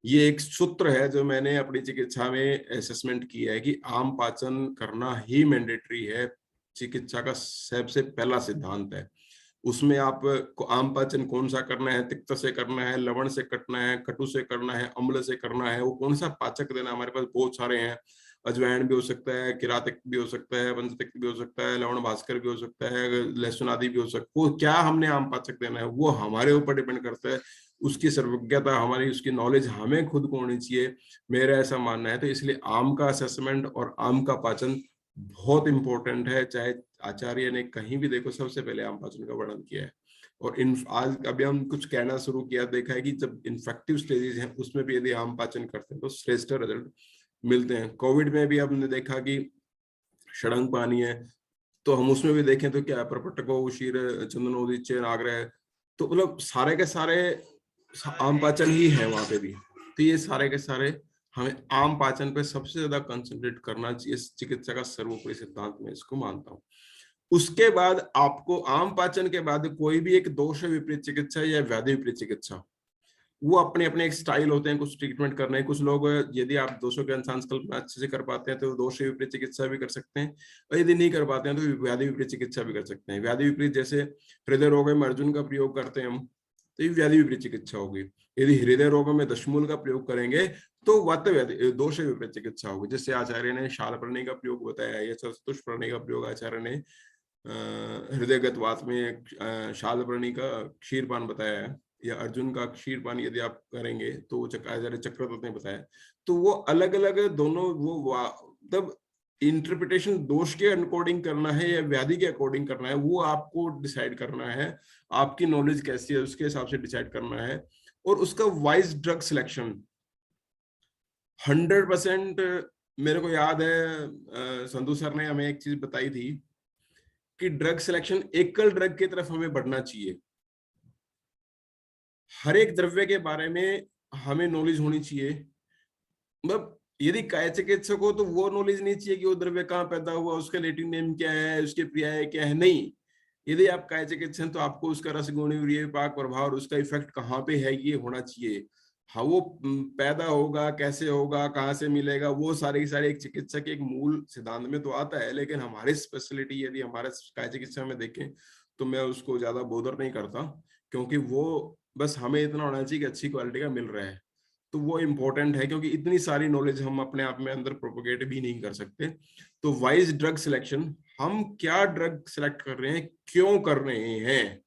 ये एक सूत्र है जो मैंने अपनी चिकित्सा में असेसमेंट किया है कि आम पाचन करना ही मैंडेटरी है, चिकित्सा का सबसे पहला सिद्धांत है। उसमें आप को आम पाचन कौन सा करना है, तिक्त से करना है, लवण से करना है, कटु से करना है, अम्ल से करना है, वो कौन सा पाचक देना, हमारे पास बहुत सारे हैं। अजवाइन भी हो सकता है, किरातिक भी हो सकता है, पंचतिक्त भी हो सकता है, लवण भास्कर भी हो सकता है, लहसुन आदि भी हो सकता है। वो क्या हमने आम पाचक देना है वो हमारे ऊपर डिपेंड करता है। उसकी सर्वज्ञता हमारी, उसकी नॉलेज हमें खुद को होनी चाहिए, मेरा ऐसा मानना है। तो इसलिए आम का असेसमेंट और आम का पाचन बहुत इंपॉर्टेंट है। चाहे आचार्य ने कहीं भी देखो सबसे पहले आम पाचन का वर्णन किया है। और आज अभी हम कुछ कहना शुरू किया, देखा है कि जब इन्फेक्टिव स्टेजेस हैं उसमें भी यदि आम पाचन करते हैं तो श्रेष्ठ रिजल्ट मिलते हैं। कोविड में भी हमने देखा कि षडंग पानी है, तो हम उसमें भी देखें तो क्या प्रपटको शीर चंदनोदिच्य नाग्रह, तो मतलब सारे के सारे आम पाचन ही है वहां पे भी। तो ये सारे के सारे हमें आम पाचन पे सबसे ज्यादा कंसंट्रेट करना चाहिए। चिकित्सा का सर्वोपरि सिद्धांत में इसको मानता हूँ। उसके बाद आपको आम पाचन के बाद कोई भी एक दोष विपरीत चिकित्सा या व्याधि विपरीत चिकित्सा, वो अपने अपने एक स्टाइल होते हैं कुछ ट्रीटमेंट करने के। कुछ लोग यदि आप दोषों के अनुसार कल्पना अच्छे से कर पाते हैं तो दोष विपरीत चिकित्सा भी कर सकते हैं, और यदि नहीं कर पाते हैं तो व्याधि विपरीत चिकित्सा भी कर सकते हैं। व्याधि विपरीत जैसे हृदय रोगों में अर्जुन का प्रयोग करते हैं हम, तो ये व्याधि विपरीत चिकित्सा होगी। यदि हृदय रोगों में दशमूल का प्रयोग करेंगे तो वात व्याधि दोष विपरीत चिकित्सा होगी। जैसे आचार्य ने शालपर्णी का प्रयोग बताया है या चतुष्पर्णी का प्रयोग आचार्य ने हृदयगत वात में शालपर्णी का क्षीरपान बताया है, या अर्जुन का क्षीरपान यदि आप करेंगे तो आचार्य चक्रवर्ती ने बताया। तो वो अलग अलग दोनों वो तब इंटरप्रिटेशन दोष के अकॉर्डिंग करना है या व्याधि के अकॉर्डिंग करना है, वो आपको डिसाइड करना है। आपकी नॉलेज कैसी है उसके हिसाब से डिसाइड करना है। और उसका वाइज ड्रग सिलेक्शन 100%। मेरे को याद है संधू सर ने हमें एक चीज बताई थी कि ड्रग सिलेक्शन एकल ड्रग की तरफ हमें बढ़ना चाहिए। हर एक द्रव्य के बारे में हमें नॉलेज होनी चाहिए। मतलब यदि काय चिकित्सक हो तो वो नॉलेज नहीं चाहिए कि वो द्रव्य कहाँ पैदा हुआ, उसका लेटिन नेम क्या है, उसके पर्याय क्या है, नहीं। यदि आप काय चिकित्सक तो आपको उसका रसगुण पाक प्रभाव और उसका इफेक्ट कहाँ पे है ये होना चाहिए। हाँ, वो पैदा होगा कैसे होगा, कहाँ से मिलेगा, वो सारे एक चिकित्सा के एक मूल सिद्धांत में तो आता है। लेकिन हमारी स्पेशलिटी यदि हमारे काय चिकित्सा में देखें तो मैं उसको ज्यादा बोदर नहीं करता, क्योंकि वो बस हमें इतना होना चाहिए कि अच्छी क्वालिटी का मिल रहा है, तो वो इम्पोर्टेंट है। क्योंकि इतनी सारी नॉलेज हम अपने आप में अंदर प्रोपोगेट भी नहीं कर सकते। तो वाइज ड्रग सिलेक्शन, हम क्या ड्रग सिलेक्ट कर रहे हैं, क्यों कर रहे हैं,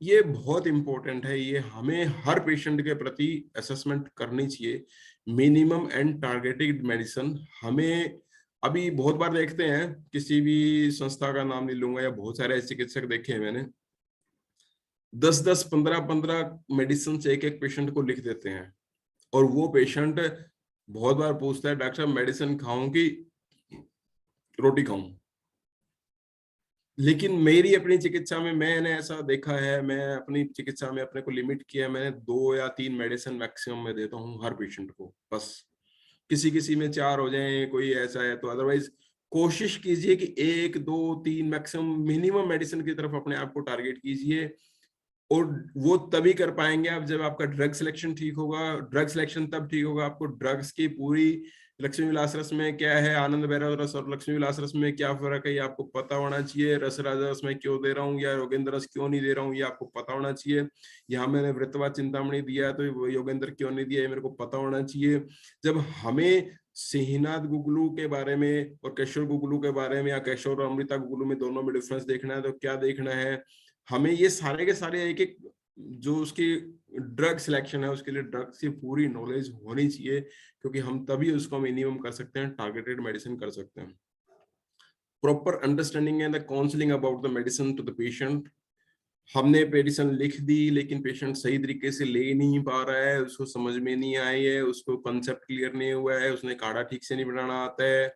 ये बहुत इंपॉर्टेंट है। ये हमें हर पेशेंट के प्रति असेसमेंट करनी चाहिए। मिनिमम एंड टारगेटेड मेडिसिन हमें अभी बहुत बार देखते हैं, किसी भी संस्था का नाम नहीं लूंगा, या बहुत सारे चिकित्सक देखे हैं मैंने, 10-10, 15-15 मेडिसिन से एक पेशेंट को लिख देते हैं। और वो पेशेंट बहुत बार पूछता है डॉक्टर साहब मेडिसिन खाऊं कि रोटी खाऊं। लेकिन मेरी अपनी चिकित्सा में मैंने ऐसा देखा है, मैं अपनी चिकित्सा में अपने को लिमिट किया है, मैंने 2 या 3 मेडिसिन मैक्सिमम में देता हूँ हर पेशेंट को बस। किसी में 4 हो जाए, कोई ऐसा है तो, अदरवाइज कोशिश कीजिए कि 1, 2, 3 मैक्सिमम मिनिमम मेडिसिन की तरफ अपने आप को टारगेट कीजिए। और वो तभी कर पाएंगे आप जब आपका ड्रग सिलेक्शन ठीक होगा। ड्रग सिलेक्शन तब ठीक होगा, आपको ड्रग्स की पूरी लक्ष्मी विलास रस में क्या है, आनंद भैरव रस और लक्ष्मी विलास रस में क्या फर्क है, ये आपको पता होना चाहिए। रस राजा रस में क्यों दे रहा हूँ या योगेंद्र रस क्यों नहीं दे रहा हूँ, ये आपको पता होना चाहिए। यहाँ मैंने वृत्तवा चिंतामणि दिया है तो योगेंद्र क्यों नहीं दिया, ये मेरे को पता होना चाहिए। जब हमें सिंहनाथ गुगलू के बारे में और केशव गुगलू के बारे में, या केशव और अमृता गुगलू में, दोनों में डिफरेंस देखना है तो क्या देखना है हमें, ये सारे के सारे एक एक जो उसकी ड्रग सिलेक्शन है उसके लिए ड्रग की पूरी नॉलेज होनी चाहिए, क्योंकि हम तभी उसको मिनिमम कर सकते हैं, टारगेटेड मेडिसिन कर सकते हैं। Proper understanding and the counselling about the medicine to the patient हमने मेडिसिन लिख दी लेकिन पेशेंट सही तरीके से ले नहीं पा रहा है, उसको समझ में नहीं आई है, उसको कंसेप्ट क्लियर नहीं हुआ है, उसने काढ़ा ठीक से नहीं बनाना आता है।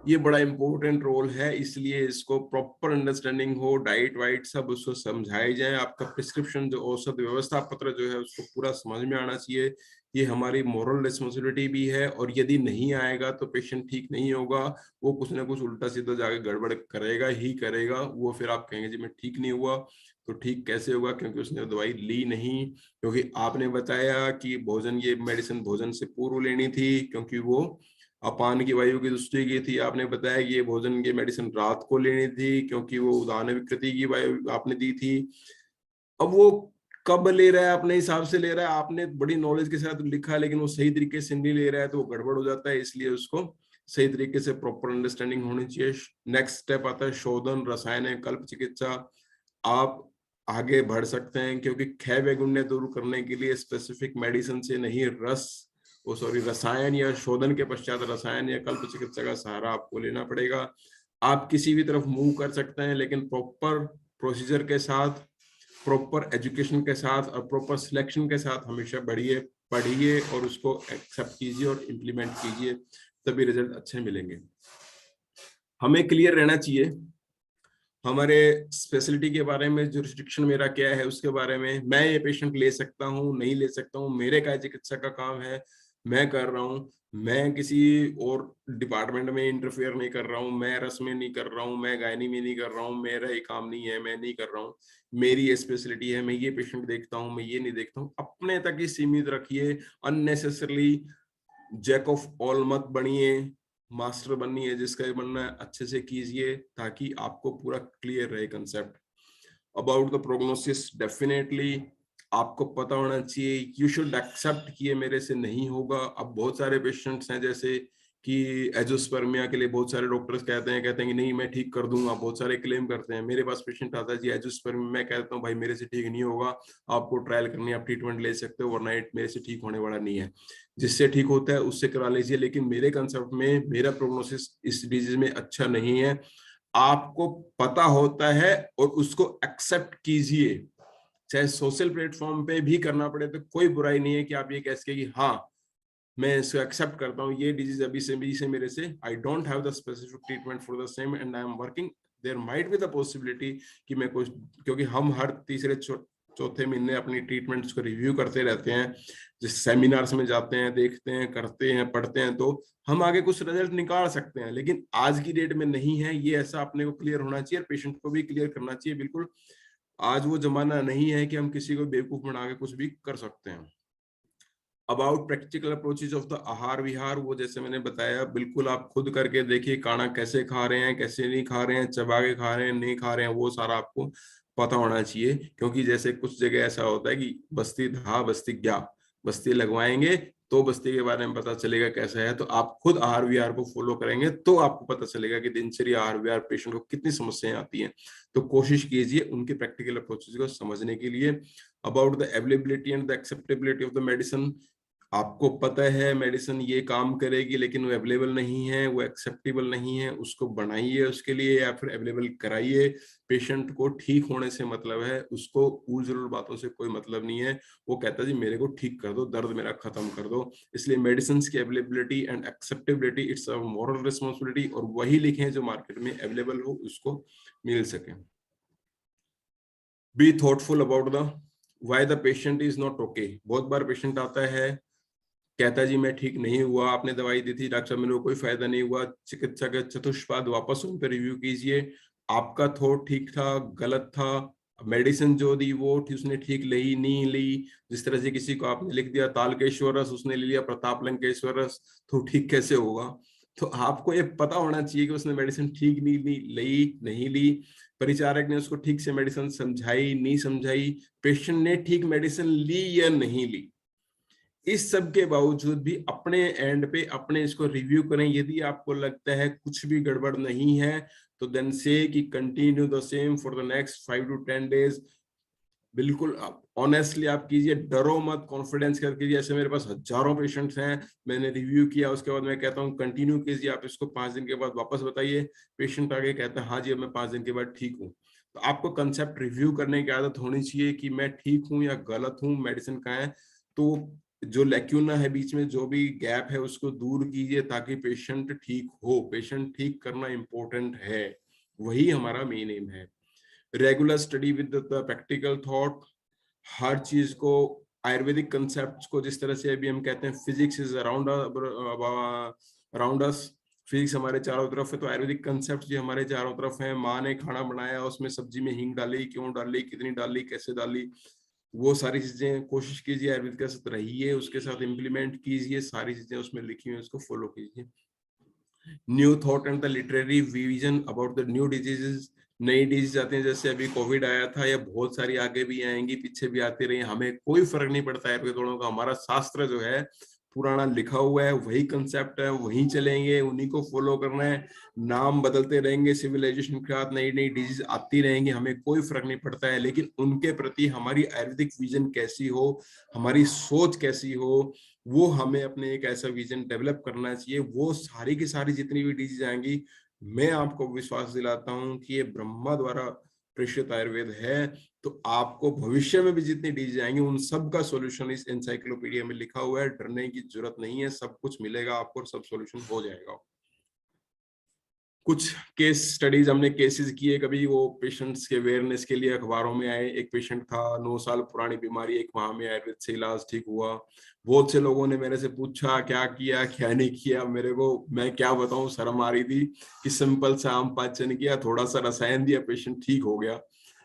ये बड़ा इंपॉर्टेंट रोल है, इसलिए इसको प्रॉपर अंडरस्टैंडिंग हो, डाइट वाइट सब उसको समझाए जाए। आपका प्रिस्क्रिप्शन जो औषध व्यवस्था पत्र जो है उसको पूरा समझ में आना चाहिए। ये हमारी मॉरल रिस्पॉन्सिबिलिटी भी है, और यदि नहीं आएगा तो पेशेंट ठीक नहीं होगा, वो कुछ ना कुछ उल्टा सीधा जाके गड़बड़ करेगा ही करेगा। वो फिर आप कहेंगे जी मैं ठीक नहीं हुआ, तो ठीक कैसे होगा? क्योंकि उसने दवाई ली नहीं, क्योंकि आपने बताया कि भोजन, ये मेडिसिन भोजन से पूर्व लेनी थी क्योंकि वो अपान की वायु की दृष्टि की थी। आपने बताया कि ये भोजन, ये मेडिसिन रात को लेनी थी क्योंकि वो उदाहरण विकृति की वायु आपने दी थी। अब वो कब ले रहा है अपने हिसाब से ले रहा है, आपने बड़ी नॉलेज के साथ लिखा है लेकिन वो सही तरीके से नहीं ले रहा है तो वो गड़बड़ हो जाता है। इसलिए उसको सही तरीके से प्रॉपर अंडरस्टैंडिंग होनी चाहिए। नेक्स्ट स्टेप आता है शोधन, रसायन, कल्प चिकित्सा। आप आगे बढ़ सकते हैं क्योंकि क्षय वैगुण्य दूर करने के लिए स्पेसिफिक मेडिसिन से नहीं, रसायन या शोधन के पश्चात रसायन या कल्प चिकित्सा का सहारा आपको लेना पड़ेगा। आप किसी भी तरफ मूव कर सकते हैं लेकिन प्रॉपर प्रोसीजर के साथ, प्रॉपर एजुकेशन के साथ और प्रॉपर सिलेक्शन के साथ हमेशा बढ़िए, पढ़िए और उसको एक्सेप्ट कीजिए और इम्प्लीमेंट कीजिए, तभी रिजल्ट अच्छे मिलेंगे। हमें क्लियर रहना चाहिए हमारे स्पेशलिटी के बारे में, जुरिस्डिक्शन मेरा क्या है उसके बारे में। मैं ये पेशेंट ले सकता हूँ, नहीं ले सकता हूँ, मेरे का चिकित्सा का काम है, मैं कर रहा हूँ। मैं किसी और डिपार्टमेंट में इंटरफेयर नहीं कर रहा हूँ, मैं रस में नहीं कर रहा हूँ, मैं गायनी में नहीं कर रहा हूँ, मेरा ये काम नहीं है, मैं नहीं कर रहा हूँ। मेरी ये स्पेशलिटी है, मैं ये पेशेंट देखता हूँ, मैं ये नहीं देखता हूँ। अपने तक ही सीमित रखिए, अननेसेसरली जैक ऑफ ऑल मत बनिए, मास्टर बननी है जिसका ये बनना है अच्छे से कीजिए ताकि आपको पूरा क्लियर रहे concept. About the prognosis, definitely आपको पता होना चाहिए, यू शुड एक्सेप्ट कि ये मेरे से नहीं होगा। अब बहुत सारे पेशेंट्स हैं जैसे कि एजोस्पर्मिया के लिए बहुत सारे डॉक्टर्स कहते हैं कि नहीं मैं ठीक कर दूंगा, बहुत सारे क्लेम करते हैं। मेरे पास पेशेंट आता है जी एजोस्पर्मिया, मैं कहता हूँ भाई मेरे से ठीक नहीं होगा, आपको ट्रायल करनी है, आप ट्रीटमेंट ले सकते हो, ओवरनाइट मेरे से ठीक होने वाला नहीं है। जिससे ठीक होता है उससे करा लीजिए, लेकिन मेरे कंसेप्ट में मेरा प्रोग्नोसिस इस डिजीज में अच्छा नहीं है। आपको पता होता है और उसको एक्सेप्ट कीजिए, चाहे सोशल प्लेटफॉर्म पे भी करना पड़े तो कोई बुराई नहीं है कि आप ये कह सके कि हाँ मैं इसको एक्सेप्ट करता हूँ, ये डिजीज अभी से मेरे से, I don't have the specific treatment for the same and I am working, there might be the possibility कि मैं कुछ, क्योंकि हम हर तीसरे चौथे महीने अपनी ट्रीटमेंट्स को रिव्यू करते रहते हैं, जिस सेमिनार्स में जाते हैं, देखते हैं, करते हैं, पढ़ते हैं, तो हम आगे कुछ रिजल्ट निकाल सकते हैं। लेकिन आज की डेट में नहीं है ये, ऐसा अपने को क्लियर होना चाहिए, पेशेंट को भी क्लियर करना चाहिए। बिल्कुल आज वो जमाना नहीं है कि हम किसी को बेवकूफ बना के कुछ भी कर सकते हैं। About practical approaches of the आहार विहार, वो जैसे मैंने बताया बिल्कुल आप खुद करके देखिए, खाना कैसे खा रहे हैं, कैसे नहीं खा रहे हैं, चबा के खा रहे हैं, नहीं खा रहे हैं, वो सारा आपको पता होना चाहिए। क्योंकि जैसे कुछ जगह ऐसा होता है कि बस्ती था बस्ती गया, बस्ती लगवाएंगे तो बस्ती के बारे में पता चलेगा कैसा है। तो आप खुद आहार विहार को फॉलो करेंगे तो आपको पता चलेगा कि दिनचर्या आहार विहार पेशेंट को कितनी समस्याएं आती हैं। तो कोशिश कीजिए उनके प्रैक्टिकल अप्रोचेज को समझने के लिए। About the availability and the acceptability of the medicine, आपको पता है मेडिसिन ये काम करेगी लेकिन वो अवेलेबल नहीं है, वो एक्सेप्टेबल नहीं है, उसको बनाइए उसके लिए या फिर अवेलेबल कराइए। पेशेंट को ठीक होने से मतलब है, उसको ऊल जरूर बातों से कोई मतलब नहीं है। वो कहता है जी मेरे को ठीक कर दो, दर्द मेरा खत्म कर दो। इसलिए मेडिसिन की availability and acceptability it's a moral responsibility, और वही लिखें जो मार्केट में अवेलेबल हो, उसको मिल सके। B thoughtful about the why the patient is not okay. बहुत बार पेशेंट आता है कहता जी मैं ठीक नहीं हुआ, आपने दवाई दी थी डॉक्टर साहब, मेरे को कोई फायदा नहीं हुआ। चिकित्सा के चतुष्पाद वापस उन पर रिव्यू कीजिए, आपका थॉट ठीक था, गलत था, मेडिसिन जो दी वो उसने ठीक ली नहीं ली। जिस तरह से किसी को आपने लिख दिया तालकेश्वर रस, उसने ले लिया प्रताप लंकेश्वर रस, तो ठीक कैसे होगा? तो आपको ये पता होना चाहिए कि उसने मेडिसिन ठीक नहीं ली, परिचारक ने उसको ठीक से मेडिसिन समझाई नहीं समझाई, पेशेंट ने ठीक मेडिसिन ली या नहीं ली। इस सब के बावजूद भी अपने एंड पे अपने इसको रिव्यू करें। यदि आपको लगता है कुछ भी गड़बड़ नहीं है तो देन से कि continue the same for the next 5 to 10 days। बिल्कुल ऑनेस्टली आप कीजिए, डरो मत, कॉन्फिडेंस करके। जैसे मेरे पास हजारों पेशेंट्स हैं, मैंने रिव्यू किया उसके बाद मैं कहता हूँ कंटिन्यू कीजिए, आप इसको 5 दिन के बाद वापस बताइए। पेशेंट आगे कहता है हाँ जी अब मैं 5 दिन के बाद ठीक हूँ। तो आपको कंसेप्ट रिव्यू करने की आदत होनी चाहिए कि मैं ठीक हूँ या गलत हूँ, मेडिसिन कहाँ है। तो जो लैक्यूना है बीच में, जो भी गैप है, उसको दूर कीजिए ताकि पेशेंट ठीक हो। पेशेंट ठीक करना इंपॉर्टेंट है, वही हमारा मेन एम है। Regular study with the practical thought, हर चीज को, आयुर्वेदिक कंसेप्ट्स को, जिस तरह से अभी हम कहते हैं physics is around us, physics हमारे चारों तरफ है, तो आयुर्वेदिक कंसेप्ट भी हमारे चारों तरफ है। माँ ने खाना बनाया, उसमें सब्जी में हींग डाली, क्यों डाली, कितनी डाली, कैसे डाली, वो सारी चीजें कोशिश कीजिए, आयुर्वेद के साथ रहिए, उसके साथ इम्प्लीमेंट कीजिए, सारी चीजें उसमें लिखी हुई, उसको फॉलो कीजिए। New thought and the literary vision about the new diseases, नई डिजीज आती हैं, जैसे अभी कोविड आया था, या बहुत सारी आगे भी आएंगी, पीछे भी आती रही, हमें कोई फर्क नहीं पड़ता है दोनों का। हमारा शास्त्र जो है पुराना लिखा हुआ है, वही कंसेप्ट है, वहीं चलेंगे, उन्हीं को फॉलो करना है। नाम बदलते रहेंगे, सिविलाइजेशन के साथ नई नई डिजीज आती रहेंगी, हमें कोई फर्क नहीं पड़ता है, लेकिन उनके प्रति हमारी आयुर्वेदिक विजन कैसी हो, हमारी सोच कैसी हो, वो हमें अपने एक ऐसा विजन डेवलप करना चाहिए। वो सारी की सारी जितनी भी डिजीज आएंगी, मैं आपको विश्वास दिलाता हूं कि ये ब्रह्मा द्वारा प्रेषित आयुर्वेद है। तो आपको भविष्य में भी जितनी डिजीज आएंगी, उन सब का सॉल्यूशन इस एनसाइक्लोपीडिया में लिखा हुआ है। डरने की जरूरत नहीं है, सब कुछ मिलेगा आपको और सब सॉल्यूशन हो जाएगा। कुछ केस स्टडीज हमने केसेस किए, कभी वो पेशेंट्स के अवेयरनेस के लिए अखबारों में आए। एक पेशेंट था, 9 साल पुरानी बीमारी, 1 माह में आयुर्वेद से इलाज ठीक हुआ। बहुत से लोगों ने मेरे से पूछा क्या किया क्या नहीं किया, मेरे को मैं क्या बताऊं, शर्म आ रही थी कि सिंपल सा आम पाचन किया, थोड़ा सा रसायन दिया, पेशेंट ठीक हो गया।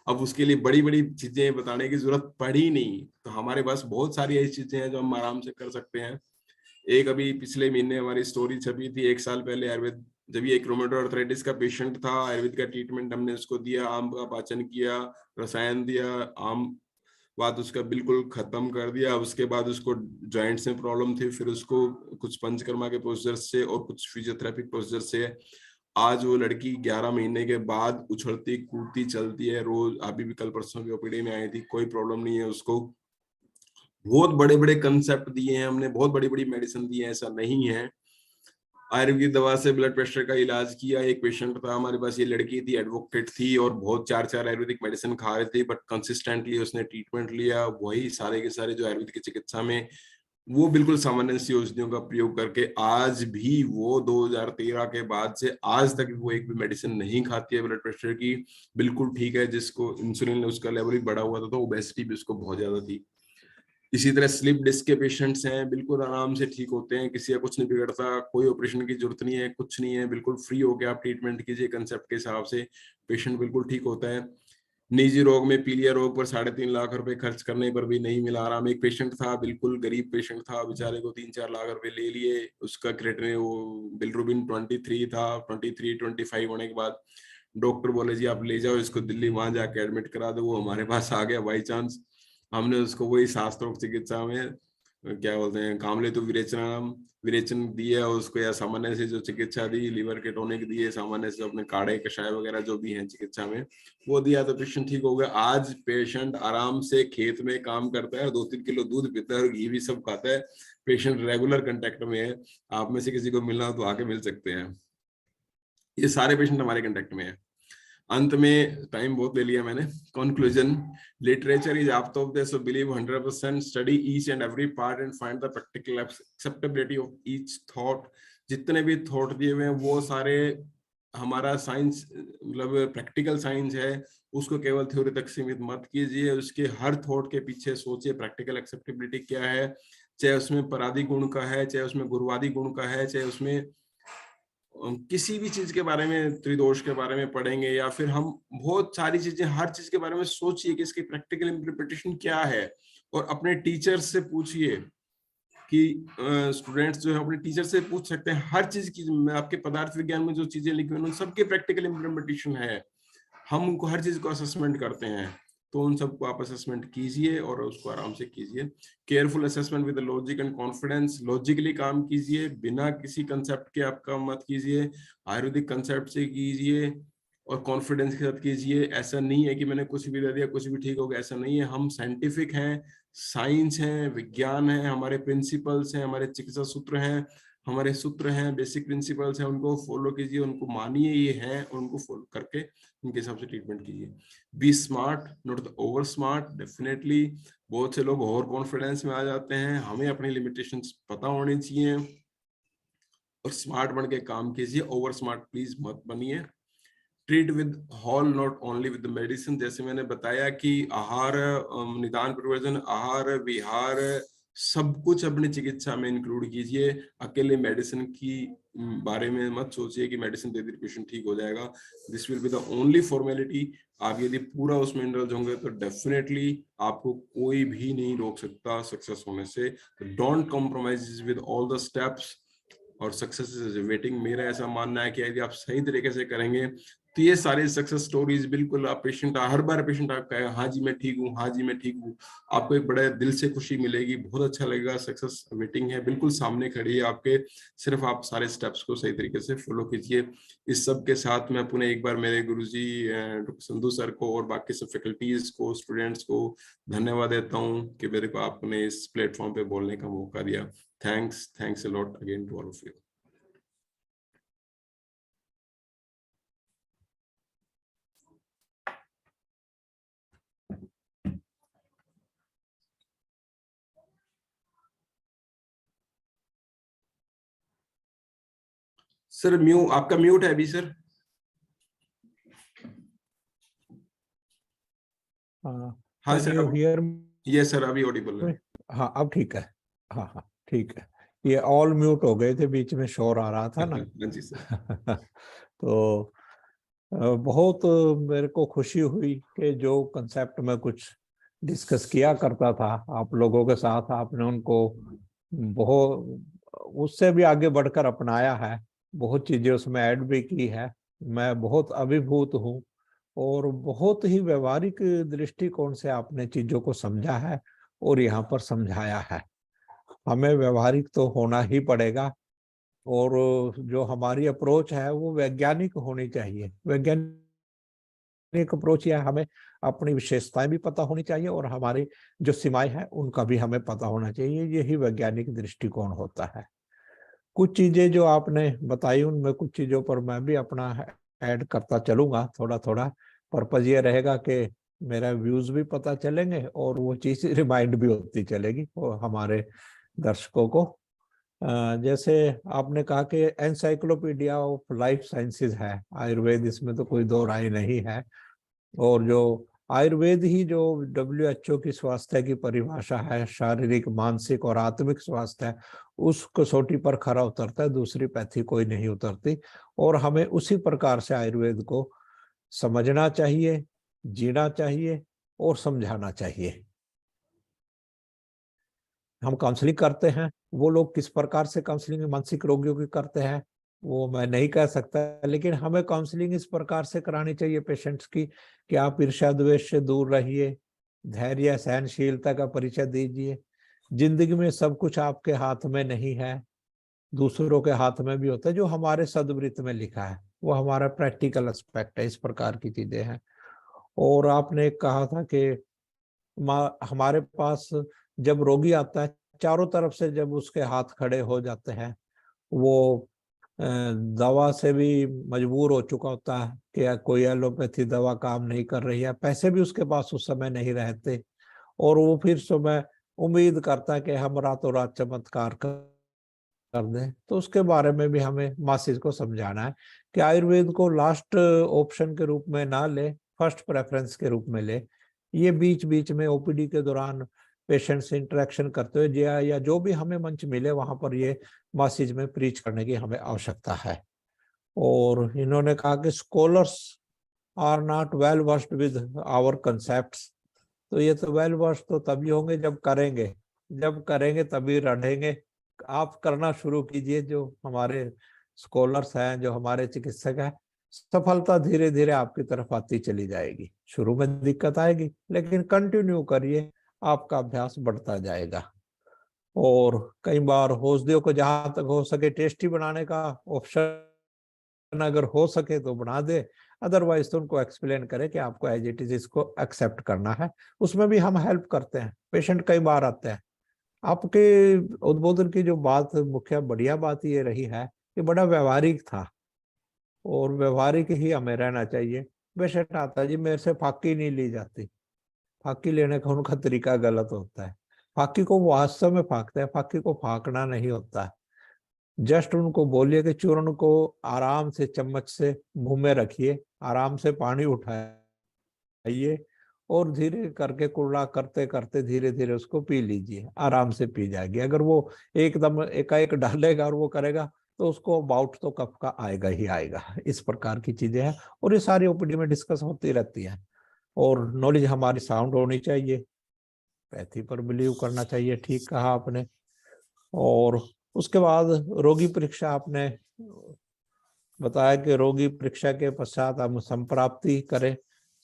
अब उसके लिए बड़ी बड़ी चीजें बताने की जरूरत पड़ी नहीं। तो हमारे पास बहुत सारी ऐसी चीजें हैं जो हम आराम से कर सकते हैं। एक अभी पिछले महीने हमारी स्टोरी छपी थी, 1 साल पहले आयुर्वेद, जब ये एक रोमेटो आर्थराइटिस का पेशेंट था, आयुर्वेद का ट्रीटमेंट हमने उसको दिया, आम का पाचन किया, रसायन दिया, आम बाद उसका बिल्कुल खत्म कर दिया। उसके बाद उसको जॉइंट्स में प्रॉब्लम थी, फिर उसको कुछ पंचकर्मा के प्रोसीजर से और कुछ फिजियोथेरेपी प्रोसीजर से आज वो लड़की 11 महीने के बाद उछलती कूदती चलती है रोज। अभी भी कल परसों की ओपीडी में आई थी, कोई प्रॉब्लम नहीं है उसको। बहुत बड़े बड़े कंसेप्ट दिए हैं हमने, बहुत बड़ी बड़ी मेडिसिन दी है, ऐसा नहीं है। आयुर्वेदिक दवा से ब्लड प्रेशर का इलाज किया। एक पेशेंट था हमारे पास, ये लड़की थी, एडवोकेट थी और बहुत 4 आयुर्वेदिक मेडिसिन खा रहे थे, बट कंसिस्टेंटली उसने ट्रीटमेंट लिया। वही सारे के सारे जो आयुर्वेदिक चिकित्सा में, वो बिल्कुल सामान्य सी औषधियों का प्रयोग करके आज भी वो 2013 के बाद से आज तक वो एक भी मेडिसिन नहीं खाती है ब्लड प्रेशर की, बिल्कुल ठीक है। जिसको इंसुलिन उसका लेवल भी बढ़ा हुआ था, तो ओबेसिटी भी उसको बहुत ज्यादा थी। इसी तरह स्लिप डिस्क के पेशेंट्स हैं, बिल्कुल आराम से ठीक होते हैं, किसी का कुछ नहीं बिगड़ता, कोई ऑपरेशन की जरूरत नहीं है, कुछ नहीं है, बिल्कुल फ्री होकर आप ट्रीटमेंट कीजिए कंसेप्ट के हिसाब से, पेशेंट बिल्कुल ठीक होता है। निजी रोग में पीलिया रोग पर 3.5 लाख रुपए खर्च करने पर भी नहीं मिला आराम। एक पेशेंट था, बिल्कुल गरीब पेशेंट था, बेचारे को 3-4 लाख रुपए ले लिए। उसका क्रिएटिनिन वो बिलिरुबिन 23 था, 23-25 होने के बाद डॉक्टर बोले जी आप ले जाओ इसको दिल्ली, वहां जाके एडमिट करा दो। वो हमारे पास आ गया बाई चांस। हमने उसको वही शास्त्रोक्त चिकित्सा में क्या बोलते हैं, कामले तो विरेचन दिया उसको, या सामान्य से जो चिकित्सा दी, लीवर के टॉनिक दिए, सामान्य से अपने काढ़े कषाय वगैरह जो भी हैं चिकित्सा में वो दिया, तो पेशेंट ठीक हो गया। आज पेशेंट आराम से खेत में काम करता है, 2-3 किलो दूध पीता है और घी भी सब खाता है। पेशेंट रेगुलर कांटेक्ट में है, आप में से किसी को मिलना हो तो आके मिल सकते हैं। ये सारे पेशेंट हमारे कांटेक्ट में है। अंत में, टाइम बहुत ले लिया मैंने, conclusion, literature is after of this, so believe 100%, study each and every part and find the practical acceptability of each thought. जितने भी थॉट दिए हुए हैं वो सारे हमारा साइंस, मतलब प्रैक्टिकल साइंस है, उसको केवल थ्योरी तक सीमित मत कीजिए। उसके हर थॉट के पीछे सोचिए प्रैक्टिकल एक्सेप्टेबिलिटी क्या है, चाहे उसमें परादी गुण का है, चाहे उसमें गुरुवादी गुण का है, चाहे उसमें किसी भी चीज के बारे में, त्रिदोष के बारे में पढ़ेंगे, या फिर हम बहुत सारी चीजें, हर चीज के बारे में सोचिए कि इसकी प्रैक्टिकल इंटरप्रिटेशन क्या है। और अपने टीचर से पूछिए कि स्टूडेंट्स जो है अपने टीचर से पूछ सकते हैं हर चीज की। आपके पदार्थ विज्ञान में जो चीजें लिखी हुई हैं उन सबके प्रैक्टिकल इंप्लीमेंटेशन है। हम उनको हर चीज को असेसमेंट करते हैं, तो उन सबको आप असेसमेंट कीजिए और उसको आराम से कीजिए। Careful assessment with logic and confidence, logically काम कीजिए, बिना किसी कंसेप्ट के आप काम मत कीजिए, आयुर्वेदिक कंसेप्ट से कीजिए और कॉन्फिडेंस के साथ कीजिए। ऐसा नहीं है कि मैंने कुछ भी दे दिया कुछ भी ठीक हो गया, ऐसा नहीं है। हम साइंटिफिक हैं, साइंस है, विज्ञान है, हमारे प्रिंसिपल्स हैं, हमारे चिकित्सा सूत्र हैं, हमारे सूत्र हैं, बेसिक प्रिंसिपल्स हैं, उनको फॉलो कीजिए, उनको मानिए ये हैं, और उनको फॉलो करके उनके हिसाब से ट्रीटमेंट कीजिए। Be smart, not the over smart. Definitely बहुत से लोग ओवर कॉन्फिडेंस में आ जाते हैं, हमें अपनी लिमिटेशंस पता होनी चाहिए और स्मार्ट बन के काम कीजिए, ओवर स्मार्ट प्लीज मत बनिए। Treat with hall, not only with medicine. जैसे मैंने बताया कि आहार, निदान प्रवर्धन, आहार विहार सब कुछ अपनी चिकित्सा में इंक्लूड कीजिए। अकेले मेडिसिन की बारे में मत सोचिए कि मेडिसिन दे दी पेशेंट ठीक हो जाएगा। This will be the only formality. आप यदि पूरा उसमें इंडल्ज होंगे तो डेफिनेटली आपको कोई भी नहीं रोक सकता सक्सेस होने से। Don't compromise with all the steps, और सक्सेस इज वेटिंग। मेरा ऐसा मानना है कि यदि आप सही तरीके से करेंगे तो ये सारी सक्सेस स्टोरीज बिल्कुल, आप पेशेंट, हर बार पेशेंट आप कहे हाँ जी मैं ठीक हूँ, हाँ जी मैं ठीक हूँ, आपको एक बड़े दिल से खुशी मिलेगी, बहुत अच्छा लगेगा। सक्सेस वेटिंग है, बिल्कुल सामने खड़ी है आपके, सिर्फ आप सारे स्टेप्स को सही तरीके से फॉलो कीजिए। इस सब के साथ मैं पुनः एक बार मेरे गुरुजी डॉक्टर संधू सर को और बाकी सब फैकल्टीज को, स्टूडेंट्स को धन्यवाद देता हूँ कि मेरे को आपने इस प्लेटफॉर्म पे बोलने का मौका दिया। Thanks a lot again to all of you. Sir आपका म्यूट है अभी सर। हाँ सर, ये सर अभी ऑडिबल है। हाँ अब ठीक है। हाँ हाँ ठीक है। ये ऑल म्यूट हो गए थे, बीच में शोर आ रहा था ना। हाँ जी सर। तो बहुत मेरे को खुशी हुई कि जो कंसेप्ट में कुछ डिस्कस किया करता था आप लोगों के साथ, आपने उनको बहुत उससे भी आगे बढ़कर अपनाया है, बहुत चीजें उसमें ऐड भी की है। मैं बहुत अभिभूत हूँ और बहुत ही व्यवहारिक दृष्टिकोण से आपने चीजों को समझा है और यहाँ पर समझाया है। हमें व्यवहारिक तो होना ही पड़ेगा और जो हमारी अप्रोच है वो वैज्ञानिक होनी चाहिए। वैज्ञानिक अप्रोच यह, हमें अपनी विशेषताएं भी पता होनी चाहिए और हमारी जो सीमाएं हैं उनका भी हमें पता होना चाहिए। यही वैज्ञानिक दृष्टिकोण होता है। कुछ चीजें जो आपने बताई उनमें कुछ चीजों पर मैं भी अपना ऐड करता चलूंगा थोड़ा थोड़ा। पर्पज ये रहेगा कि मेरा व्यूज भी पता चलेंगे और वो चीज रिमाइंड भी होती चलेगी और हमारे दर्शकों को। जैसे आपने कहा कि एनसाइक्लोपीडिया ऑफ लाइफ साइंसेज है आयुर्वेद, इसमें तो कोई दो राय नहीं है। और जो आयुर्वेद ही जो WHO की स्वास्थ्य की परिभाषा है, शारीरिक, मानसिक और आत्मिक स्वास्थ्य है, उस कसौटी पर खरा उतरता है, दूसरी पैथी कोई नहीं उतरती। और हमें उसी प्रकार से आयुर्वेद को समझना चाहिए, जीना चाहिए और समझाना चाहिए। हम काउंसलिंग करते हैं, वो लोग किस प्रकार से काउंसलिंग मानसिक रोगियों की करते हैं वो मैं नहीं कह सकता, लेकिन हमें काउंसलिंग इस प्रकार से करानी चाहिए पेशेंट्स की कि आप ईर्ष्या द्वेष से दूर रहिए, धैर्य सहनशीलता का परिचय दीजिए। जिंदगी में सब कुछ आपके हाथ में नहीं है, दूसरों के हाथ में भी होता है। जो हमारे सद्वृत्त में लिखा है वो हमारा प्रैक्टिकल एस्पेक्ट है, इस प्रकार की चीजें हैं। और आपने कहा था कि हमारे पास जब रोगी आता है चारों तरफ से जब उसके हाथ खड़े हो जाते हैं, वो दवा से भी मजबूर हो चुका होता है कि कोई एलोपैथी दवा काम नहीं कर रही है, पैसे भी उसके पास उस समय नहीं रहते, और वो फिर सुबह उम्मीद करता है कि हम रातों रात चमत्कार कर दें। तो उसके बारे में भी हमें मासिस को समझाना है कि आयुर्वेद को लास्ट ऑप्शन के रूप में ना ले, फर्स्ट प्रेफरेंस के रूप में ले। ये बीच बीच में OPD के दौरान पेशेंट से इंटरेक्शन करते हुए या जो भी हमें मंच मिले वहां पर ये मैसेज में प्रीच करने की हमें आवश्यकता है। और इन्होंने कहा कि scholars are not well versed with our concepts. तो ये तो वेल वर्स्ड तो तभी होंगे जब करेंगे तभी रढ़ेंगे। आप करना शुरू कीजिए, जो हमारे स्कॉलर्स हैं, जो हमारे चिकित्सक हैं, सफलता धीरे धीरे आपकी तरफ आती चली जाएगी। शुरू में दिक्कत आएगी लेकिन कंटिन्यू करिए, आपका अभ्यास बढ़ता जाएगा। और कई बार औषधियों को जहां तक हो सके टेस्टी बनाने का ऑप्शन अगर हो सके तो बना दे, अदरवाइज तो उनको एक्सप्लेन करें कि आपको एज इट इज इसको एक्सेप्ट करना है। उसमें भी हम हेल्प करते हैं। पेशेंट कई बार आते हैं, आपके उद्बोधन की जो बात मुख्य बढ़िया बात ये रही है कि बड़ा व्यवहारिक था, और व्यवहारिक ही हमें रहना चाहिए। बेशक आता जी मेरे से फाकी नहीं ली जाती, फाकी लेने का उनका तरीका गलत होता है। फाकी को वास्तव में फाकते हैं, फाकी को फाकना नहीं होता है। जस्ट उनको बोलिए कि चूर्ण को आराम से चम्मच से मुंह में रखिए, आराम से पानी उठाइए और धीरे करके कुल्ला करते करते धीरे धीरे उसको पी लीजिए, आराम से पी जाएगी। अगर वो एकदम एकाएक डालेगा और वो करेगा तो उसको बाउट तो कफ का आएगा ही आएगा। इस प्रकार की चीजें हैं और ये सारी ओपीडी में डिस्कस होती रहती है। और नॉलेज हमारी साउंड होनी चाहिए, पैथी पर बिलीव करना चाहिए, ठीक कहा आपने। और उसके बाद रोगी परीक्षा आपने बताया कि रोगी परीक्षा के पश्चात हम संप्राप्ति करें।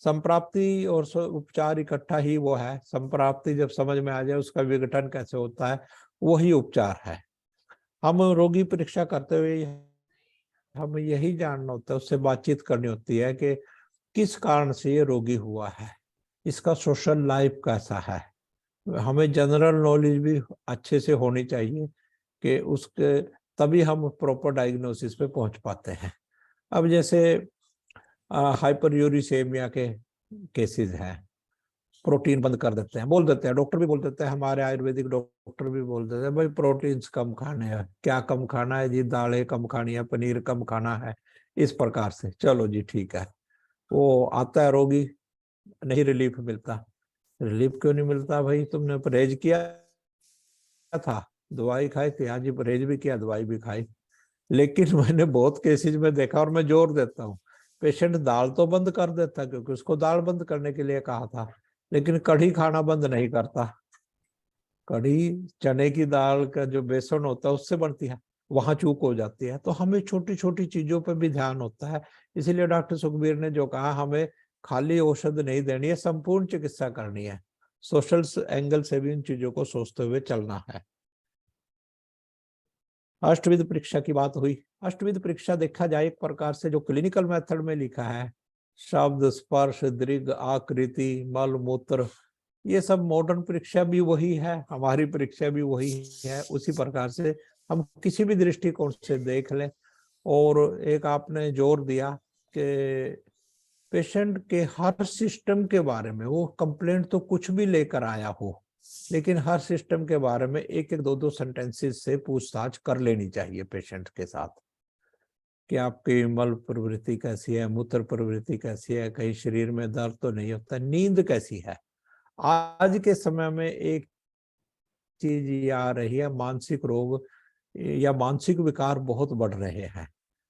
संप्राप्ति और उपचार इकट्ठा ही वो है। संप्राप्ति जब समझ में आ जाए उसका विघटन कैसे होता है, वही उपचार है। हम रोगी परीक्षा करते हुए हमें यही जानना होता है, उससे बातचीत करनी होती है कि किस कारण से ये रोगी हुआ है, इसका सोशल लाइफ कैसा है। हमें जनरल नॉलेज भी अच्छे से होनी चाहिए कि उसके तभी हम प्रॉपर डायग्नोसिस पे पहुंच पाते हैं। अब जैसे हाइपरयूरिसेमिया के केसेस हैं, प्रोटीन बंद कर देते हैं, बोल देते हैं, डॉक्टर भी बोल देते हैं, हमारे आयुर्वेदिक डॉक्टर भी बोल देते हैं भाई प्रोटीन्स कम खाने हैं। क्या कम खाना है जी? दालें कम खानी है, पनीर कम खाना है, इस प्रकार से। चलो जी ठीक है, वो आता है रोगी, नहीं रिलीफ मिलता। रिलीफ क्यों नहीं मिलता भाई? तुमने परहेज किया था, दवाई खाई थी, हाँ जी परहेज भी किया, दवाई भी खाई। लेकिन मैंने बहुत केसेज में देखा, और मैं जोर देता हूँ, पेशेंट दाल तो बंद कर देता क्योंकि उसको दाल बंद करने के लिए कहा था, लेकिन कढ़ी खाना बंद नहीं करता। कढ़ी चने की दाल का जो बेसन होता है उससे बनती है, वहां चूक हो जाती है। तो हमें छोटी छोटी चीजों पर भी ध्यान होता है। इसीलिए डॉक्टर सुखबीर ने जो कहा, हमें खाली औषध नहीं देनी है, संपूर्ण चिकित्सा करनी है। सोशल एंगल से भी इन चीजों को सोचते हुए चलना है। अष्टविध परीक्षा की बात हुई। अष्टविध परीक्षा देखा जाए एक प्रकार से जो क्लिनिकल मेथड में लिखा है, शब्द, स्पर्श, दृग, आकृति, मल, मूत्र, ये सब मॉडर्न परीक्षा भी वही है, हमारी परीक्षा भी वही है। उसी प्रकार से हम किसी भी दृष्टिकोण से देख लें। और एक आपने जोर दिया कि पेशेंट के हर सिस्टम के बारे में, वो कंप्लेंट तो कुछ भी लेकर आया हो, लेकिन हर सिस्टम के बारे में एक एक दो दो सेंटेंसेस से पूछताछ कर लेनी चाहिए पेशेंट के साथ कि आपकी मल प्रवृत्ति कैसी है, मूत्र प्रवृत्ति कैसी है, कहीं शरीर में दर्द तो नहीं होता, नींद कैसी है। आज के समय में एक चीज आ रही है, मानसिक रोग या मानसिक विकार बहुत बढ़ रहे हैं।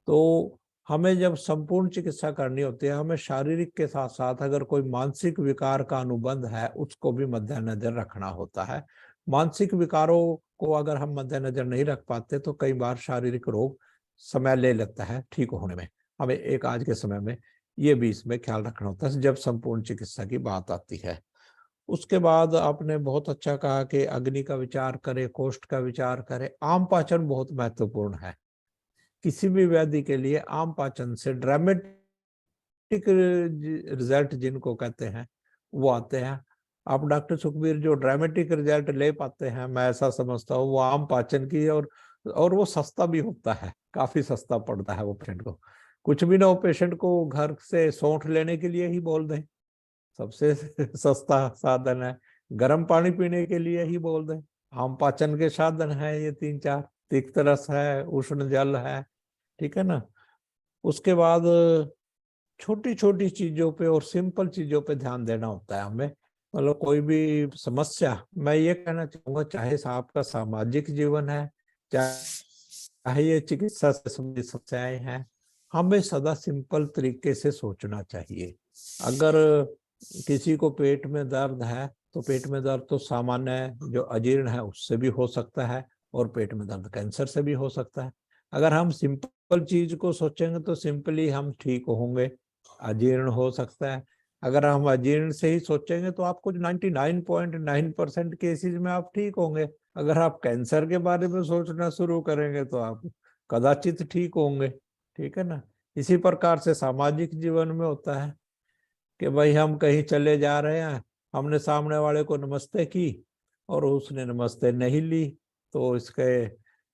तो हमें जब संपूर्ण चिकित्सा करनी होती है, हमें शारीरिक के साथ साथ अगर कोई मानसिक विकार का अनुबंध है उसको भी मद्देनजर रखना होता है। मानसिक विकारों को अगर हम मद्देनजर नहीं रख पाते तो कई बार शारीरिक रोग समय ले लेता है ठीक होने में। हमें एक आज के समय में ये भी इसमें ख्याल रखना होता है जब संपूर्ण चिकित्सा की बात आती है। उसके बाद आपने बहुत अच्छा कहा कि अग्नि का विचार करें, कोष्ठ का विचार करें। आम पाचन बहुत महत्वपूर्ण है किसी भी व्याधि के लिए। आम पाचन से ड्रामेटिक रिजल्ट जिनको कहते हैं वो आते हैं। आप डॉक्टर सुखबीर जो ड्रामेटिक रिजल्ट ले पाते हैं, मैं ऐसा समझता हूँ वो आम पाचन की, और वो सस्ता भी होता है, काफी सस्ता पड़ता है वो पेशेंट को। कुछ भी ना हो, पेशेंट को घर से सौंठ लेने के लिए ही बोल दें, सबसे सस्ता साधन है। गर्म पानी पीने के लिए ही बोल दें, आम पाचन के साधन है ये 3-4। तिक्त रस है, उष्ण जल है, ठीक है ना। उसके बाद छोटी छोटी चीजों पे और सिंपल चीजों पे ध्यान देना होता है हमें। मतलब कोई भी समस्या, मैं ये कहना चाहूंगा, चाहे आपका सामाजिक जीवन है, चाहे ये चिकित्सा से संबंधित समस्याएं हैं, हमें सदा सिंपल तरीके से सोचना चाहिए। अगर किसी को पेट में दर्द है तो पेट में दर्द तो सामान्य है, जो अजीर्ण है उससे भी हो सकता है, और पेट में दर्द कैंसर से भी हो सकता है। अगर हम सिंपल चीज को सोचेंगे तो सिंपली हम ठीक होंगे। अजीर्ण हो सकता है, अगर हम अजीर्ण से ही सोचेंगे तो आपको 99.9% केसेस में आप ठीक होंगे। अगर आप कैंसर के बारे में सोचना शुरू करेंगे तो आप कदाचित ठीक होंगे, ठीक है ना। इसी प्रकार से सामाजिक जीवन में होता है कि भाई हम कहीं चले जा रहे हैं, हमने सामने वाले को नमस्ते की, और उसने नमस्ते नहीं ली, तो इसके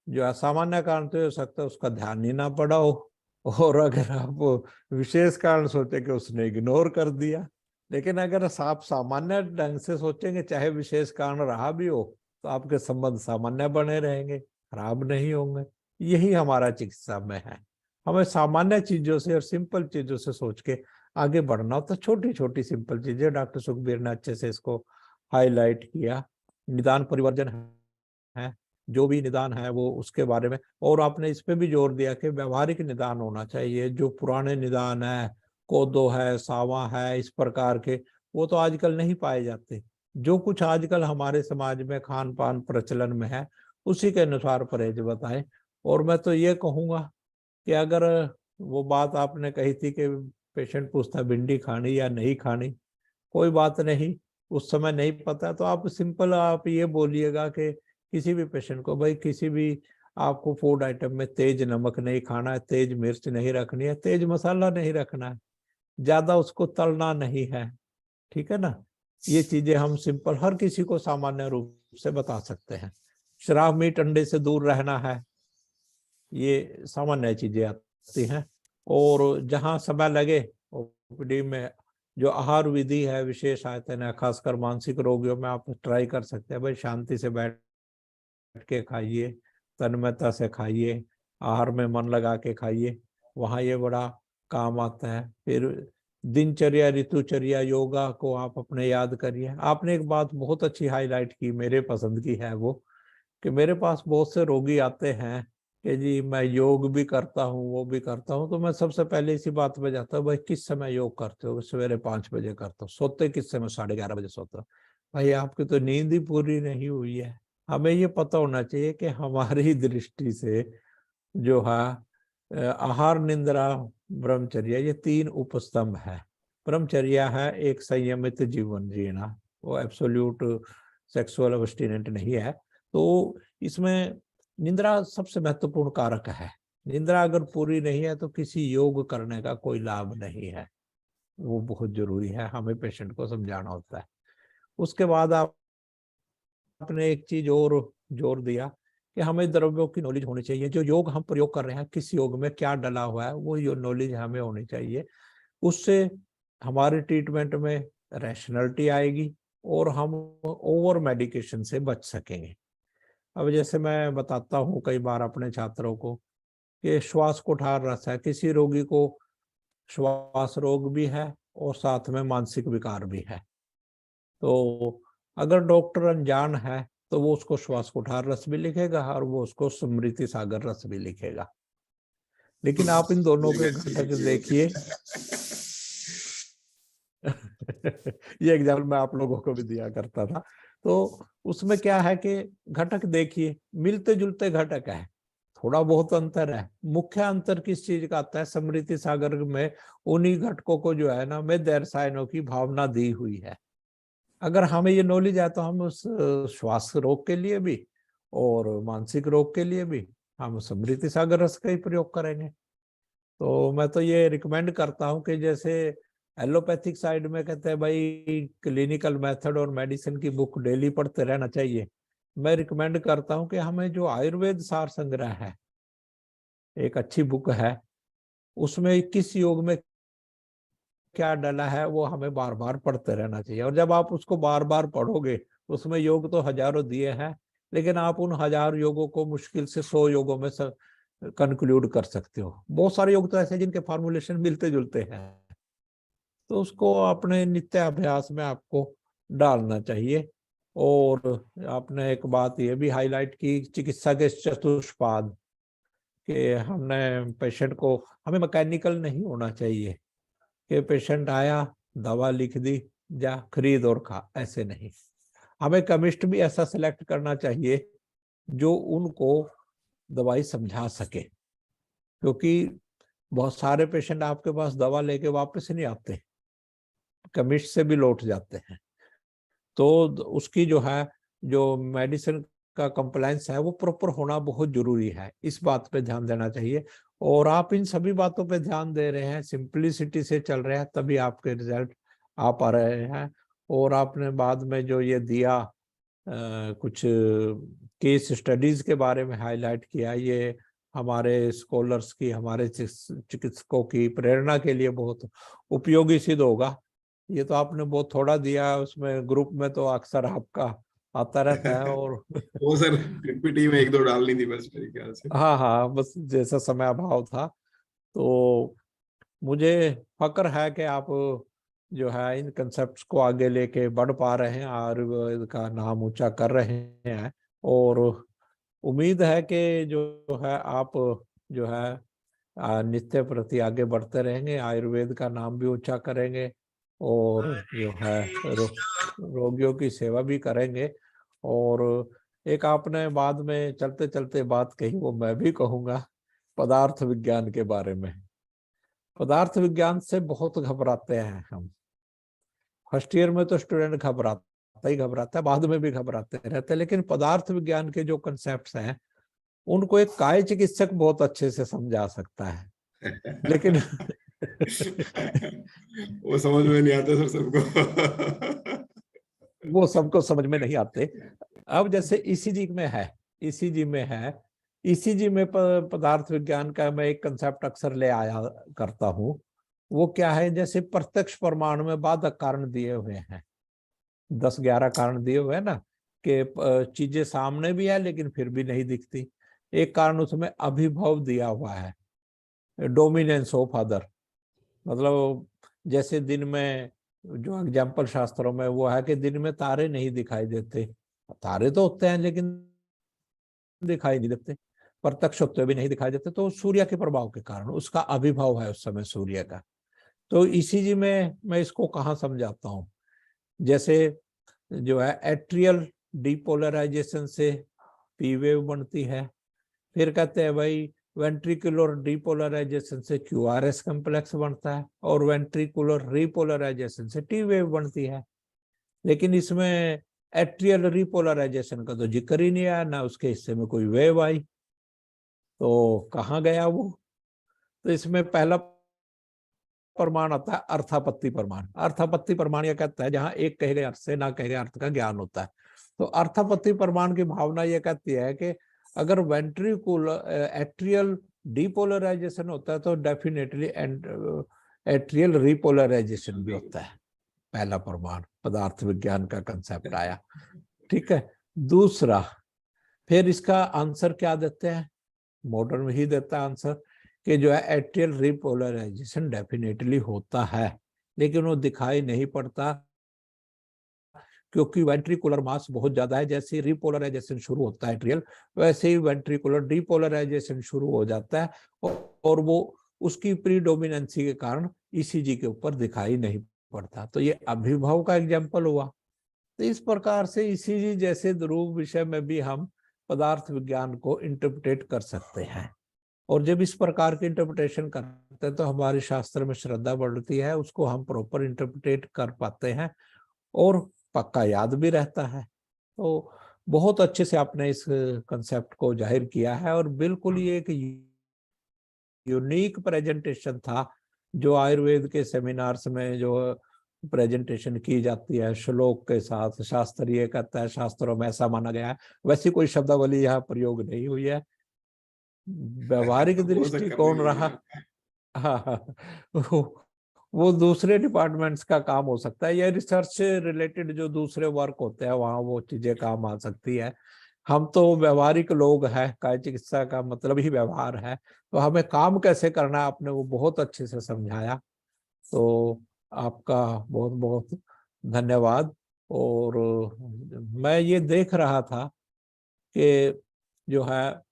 जो असामान्य कारण तो हो सकता है उसका ध्यान ही ना पड़ा हो, और अगर आप विशेष कारण सोचे कि उसने इग्नोर कर दिया। लेकिन अगर आप सामान्य ढंग से सोचेंगे, चाहे विशेष कारण रहा भी हो, तो आपके संबंध सामान्य बने रहेंगे, खराब नहीं होंगे। यही हमारा चिकित्सा में है। हमें सामान्य चीजों से और सिंपल चीजों से सोच के आगे बढ़ना हो। तो छोटी छोटी सिंपल चीजें, डॉक्टर सुखबीर ने अच्छे से इसको हाईलाइट किया। निदान परिवर्जन है, जो भी निदान है वो उसके बारे में, और आपने इस पे भी जोर दिया कि व्यवहारिक निदान होना चाहिए। जो पुराने निदान है, कोदो है, सावा है, इस प्रकार के, वो तो आजकल नहीं पाए जाते। जो कुछ आजकल हमारे समाज में खान पान प्रचलन में है, उसी के अनुसार परहेज बताएं। और मैं तो ये कहूँगा कि अगर वो बात आपने कही थी कि पेशेंट पूछता भिंडी खानी या नहीं खानी, कोई बात नहीं, उस समय नहीं पता तो आप सिंपल आप ये बोलिएगा कि किसी भी पेशेंट को, भाई किसी भी आपको फूड आइटम में तेज नमक नहीं खाना है, तेज मिर्च नहीं रखनी है, तेज मसाला नहीं रखना है, ज्यादा उसको तलना नहीं है, ठीक है ना। ये चीजें हम सिंपल हर किसी को सामान्य रूप से बता सकते हैं। शराब मीट अंडे से दूर रहना है, ये सामान्य चीजें आती हैं। और जहां समय लगे ओपीडी में जो आहार विधि है, विशेष आयतन है, खासकर मानसिक रोगियों में आप ट्राई कर सकते हैं। भाई शांति से बैठ के खाइए, तन्मयता से खाइए, आहार में मन लगा के खाइए, वहाँ ये बड़ा काम आता है। फिर दिनचर्या, ऋतुचर्या, योगा को आप अपने याद करिए। आपने एक बात बहुत अच्छी हाईलाइट की, मेरे पसंद की है वो, कि मेरे पास बहुत से रोगी आते हैं कि जी मैं योग भी करता हूँ, वो भी करता हूँ। तो मैं सबसे पहले इसी बात पे जाता हूँ, भाई किस समय योग करते हो? सवेरे 5 बजे करता हूँ। सोते किस समय? 11:30 बजे सोता हूँ। भाई आपकी तो नींद ही पूरी नहीं हुई है। हमें ये पता होना चाहिए कि हमारी दृष्टि से जो है आहार, निंद्रा, ब्रह्मचर्या, ये 3 उपस्तंभ है। ब्रह्मचर्या है एक संयमित जीवन जीना, वो एब्सोल्यूट सेक्सुअल अब्स्टिनेंट नहीं है। तो इसमें निंद्रा सबसे महत्वपूर्ण कारक है। निंद्रा अगर पूरी नहीं है तो किसी योग करने का कोई लाभ नहीं है, वो बहुत जरूरी है, हमें पेशेंट को समझाना होता है। उसके बाद आपने एक चीज और जोर दिया कि हमें द्रव्यों की नॉलेज होनी चाहिए। जो योग हम प्रयोग कर रहे हैं, किस योग में क्या डला हुआ है, वो यो नॉलेज हमें होनी चाहिए। उससे हमारे ट्रीटमेंट में रैशनलिटी आएगी और हम ओवर मेडिकेशन से बच सकेंगे। अब जैसे मैं बताता हूँ कई बार अपने छात्रों को कि श्वास कुठार रस है, किसी रोगी को श्वास रोग भी है और साथ में मानसिक विकार भी है। तो अगर डॉक्टर अनजान है तो वो उसको श्वास कुठार रस भी लिखेगा और वो उसको स्मृति सागर रस भी लिखेगा। लेकिन आप इन दोनों के घटक देखिए। ये एग्जाम्पल मैं आप लोगों को भी दिया करता था। तो उसमें क्या है कि घटक देखिए, मिलते जुलते घटक है, थोड़ा बहुत अंतर है। मुख्य अंतर किस चीज का आता है? स्मृति सागर में उन्हीं घटकों को जो है ना में रसायनों की भावना दी हुई है। अगर हमें ये नॉलेज है तो हम उस श्वास रोग के लिए भी और मानसिक रोग के लिए भी हम स्मृति सागर रस का ही प्रयोग करेंगे। तो मैं तो ये रिकमेंड करता हूँ कि जैसे एलोपैथिक साइड में कहते हैं भाई क्लिनिकल मेथड और मेडिसिन की बुक डेली पढ़ते रहना चाहिए, मैं रिकमेंड करता हूँ कि हमें जो आयुर्वेद सार संग्रह है, एक अच्छी बुक है, उसमें किस योग में क्या डला है वो हमें बार बार पढ़ते रहना चाहिए। और जब आप उसको बार बार पढ़ोगे, उसमें योग तो हजारों दिए हैं, लेकिन आप उन 1000 योगों को मुश्किल से 100 योगों में कंक्लूड कर सकते हो। बहुत सारे योग तो ऐसे हैं जिनके फॉर्मुलेशन मिलते जुलते हैं, तो उसको अपने नित्य अभ्यास में आपको डालना चाहिए। और आपने एक बात ये भी हाईलाइट की चिकित्सा के चतुष्पाद, कि हमने पेशेंट को, हमें मैकेनिकल नहीं होना चाहिए कि पेशेंट आया दवा लिख दी जा खरीद और खा, ऐसे नहीं। हमें केमिस्ट भी ऐसा सिलेक्ट करना चाहिए जो उनको दवाई समझा सके, क्योंकि बहुत सारे पेशेंट आपके पास दवा लेके वापस नहीं आते, केमिस्ट से भी लौट जाते हैं। तो उसकी जो है जो मेडिसिन का कंप्लायंस है वो प्रॉपर होना बहुत जरूरी है, इस बात पे ध्यान देना चाहिए। और आप इन सभी बातों पे ध्यान दे रहे हैं, सिंपलिसिटी से चल रहे हैं, तभी आपके रिजल्ट आ पा रहे हैं। और आपने बाद में जो ये दिया कुछ केस स्टडीज के बारे में हाईलाइट किया। ये हमारे स्कॉलर्स की, हमारे चिकित्सकों की प्रेरणा के लिए बहुत उपयोगी सिद्ध होगा। ये तो आपने बहुत थोड़ा दिया, उसमें ग्रुप में तो अक्सर आपका आता रहता है। और वो सर पीपीटी में 1-2 डालनी थी बस मेरे ख्याल से। हाँ हाँ, बस जैसा समय अभाव था। तो मुझे फक्र है कि आप जो है इन कंसेप्ट्स को आगे लेके बढ़ पा रहे हैं, आयुर्वेद का नाम ऊंचा कर रहे हैं। और उम्मीद है कि जो है आप जो है नित्य प्रति आगे बढ़ते रहेंगे, आयुर्वेद का नाम भी ऊंचा करेंगे और जो है रोगियों की सेवा भी करेंगे। और एक आपने बाद में चलते चलते बात कही, वो मैं भी कहूँगा, पदार्थ विज्ञान के बारे में। पदार्थ विज्ञान से बहुत घबराते हैं हम। फर्स्ट ईयर में तो स्टूडेंट घबराता है, बाद में भी घबराते रहते हैं। लेकिन पदार्थ विज्ञान के जो कंसेप्ट्स हैं उनको एक काय चिकित्सक बहुत अच्छे से समझा सकता है। लेकिन वो समझ में नहीं आता सर सबको। वो सबको समझ में नहीं आते। अब जैसे ईसीजी में है, ईसीजी में पदार्थ विज्ञान का मैं एक कंसेप्ट अक्सर ले आया करता हूँ। वो क्या है, जैसे प्रत्यक्ष परमाणु में बाधक कारण दिए हुए हैं, 10-11 कारण दिए हुए हैं ना, कि चीजें सामने भी है लेकिन फिर भी नहीं दिखती। एक कारण उसमें अभिभव दिया हुआ है, डोमिनेंस ऑफ अदर। मतलब जैसे दिन में, जो एग्जाम्पल शास्त्रों में वो है कि दिन में तारे नहीं दिखाई देते। तारे तो होते हैं लेकिन दिखाई नहीं देते, प्रत्यक्ष होते भी नहीं दिखाई देते। तो सूर्य के प्रभाव के कारण उसका अभिभव है उस समय सूर्य का। तो ईसीजी में मैं इसको कहाँ समझाता हूँ, जैसे जो है एट्रियल डीपोलराइजेशन से पी वेव बनती है। फिर कहते हैं भाई वेंट्रिकुलर डीपोलराइजेशन से क्यूआरएस कॉम्प्लेक्स बनता है, और वेंट्रिकुलर रीपोलराइजेशन से टी वेव बनती है। लेकिन इसमें एट्रियल रीपोलराइजेशन का तो जिक्र ही नहीं आया, ना उसके हिस्से में कोई वेव आई। तो कहाँ गया वो? तो इसमें पहला प्रमाण आता है अर्थापत्ति प्रमाण। अर्थापत्ति प्रमाण यह कहता है जहां एक कहे गए अर्थ से ना कहे गए अर्थ का ज्ञान होता है। तो अर्थापत्ति प्रमाण की भावना यह कहती है कि अगर वेंट्रिकुलर एट्रियल डीपोलराइजेशन होता है तो डेफिनेटली एट्रियल रीपोलराइजेशन भी होता है। पहला प्रमाण पदार्थ विज्ञान का कंसेप्ट आया। ठीक है। दूसरा, फिर इसका आंसर क्या देते हैं, मॉडर्न में ही देता है आंसर, कि जो है एट्रियल रीपोलराइजेशन डेफिनेटली होता है, लेकिन वो दिखाई नहीं पड़ता क्योंकि वेंट्रिकुलर मास बहुत ज्यादा है। जैसे ही रीपोलराइजेशन शुरू होता है एट्रियल, वैसे ही वेंट्रिकुलर डीपोलराइजेशन शुरू हो जाता है, और वो उसकी प्रीडोमिनेंसी के कारण ईसीजी के ऊपर दिखाई नहीं पड़ता। तो ये अभिभव का एग्जाम्पल हुआ। तो इस प्रकार से ईसीजी जैसे ध्रुव विषय में भी हम पदार्थ विज्ञान को इंटरप्रेट कर सकते हैं। और जब इस प्रकार की इंटरप्रिटेशन करते हैं तो हमारे शास्त्र में श्रद्धा बढ़ती है, उसको हम प्रॉपर इंटरप्रेट कर पाते हैं और पक्का याद भी रहता है। तो बहुत अच्छे से आपने इस कंसेप्ट को जाहिर किया है, और बिल्कुल ये एक यूनिक प्रेजेंटेशन था जो आयुर्वेद के सेमिनार्स में जो प्रेजेंटेशन की जाती है श्लोक के साथ। शास्त्र ये कहता है, शास्त्रों में ऐसा माना गया है, वैसी कोई शब्दावली यहाँ प्रयोग नहीं हुई है। व्यवहारिक दृष्टिकोण रहा। हाँ, वो दूसरे डिपार्टमेंट्स का काम हो सकता है, या रिसर्च से रिलेटेड जो दूसरे वर्क होते हैं वहाँ वो चीजें काम आ सकती है। हम तो व्यवहारिक लोग हैं, काय चिकित्सा का मतलब ही व्यवहार है, तो हमें काम कैसे करना है आपने वो बहुत अच्छे से समझाया। तो आपका बहुत बहुत धन्यवाद। और मैं ये देख रहा था कि जो है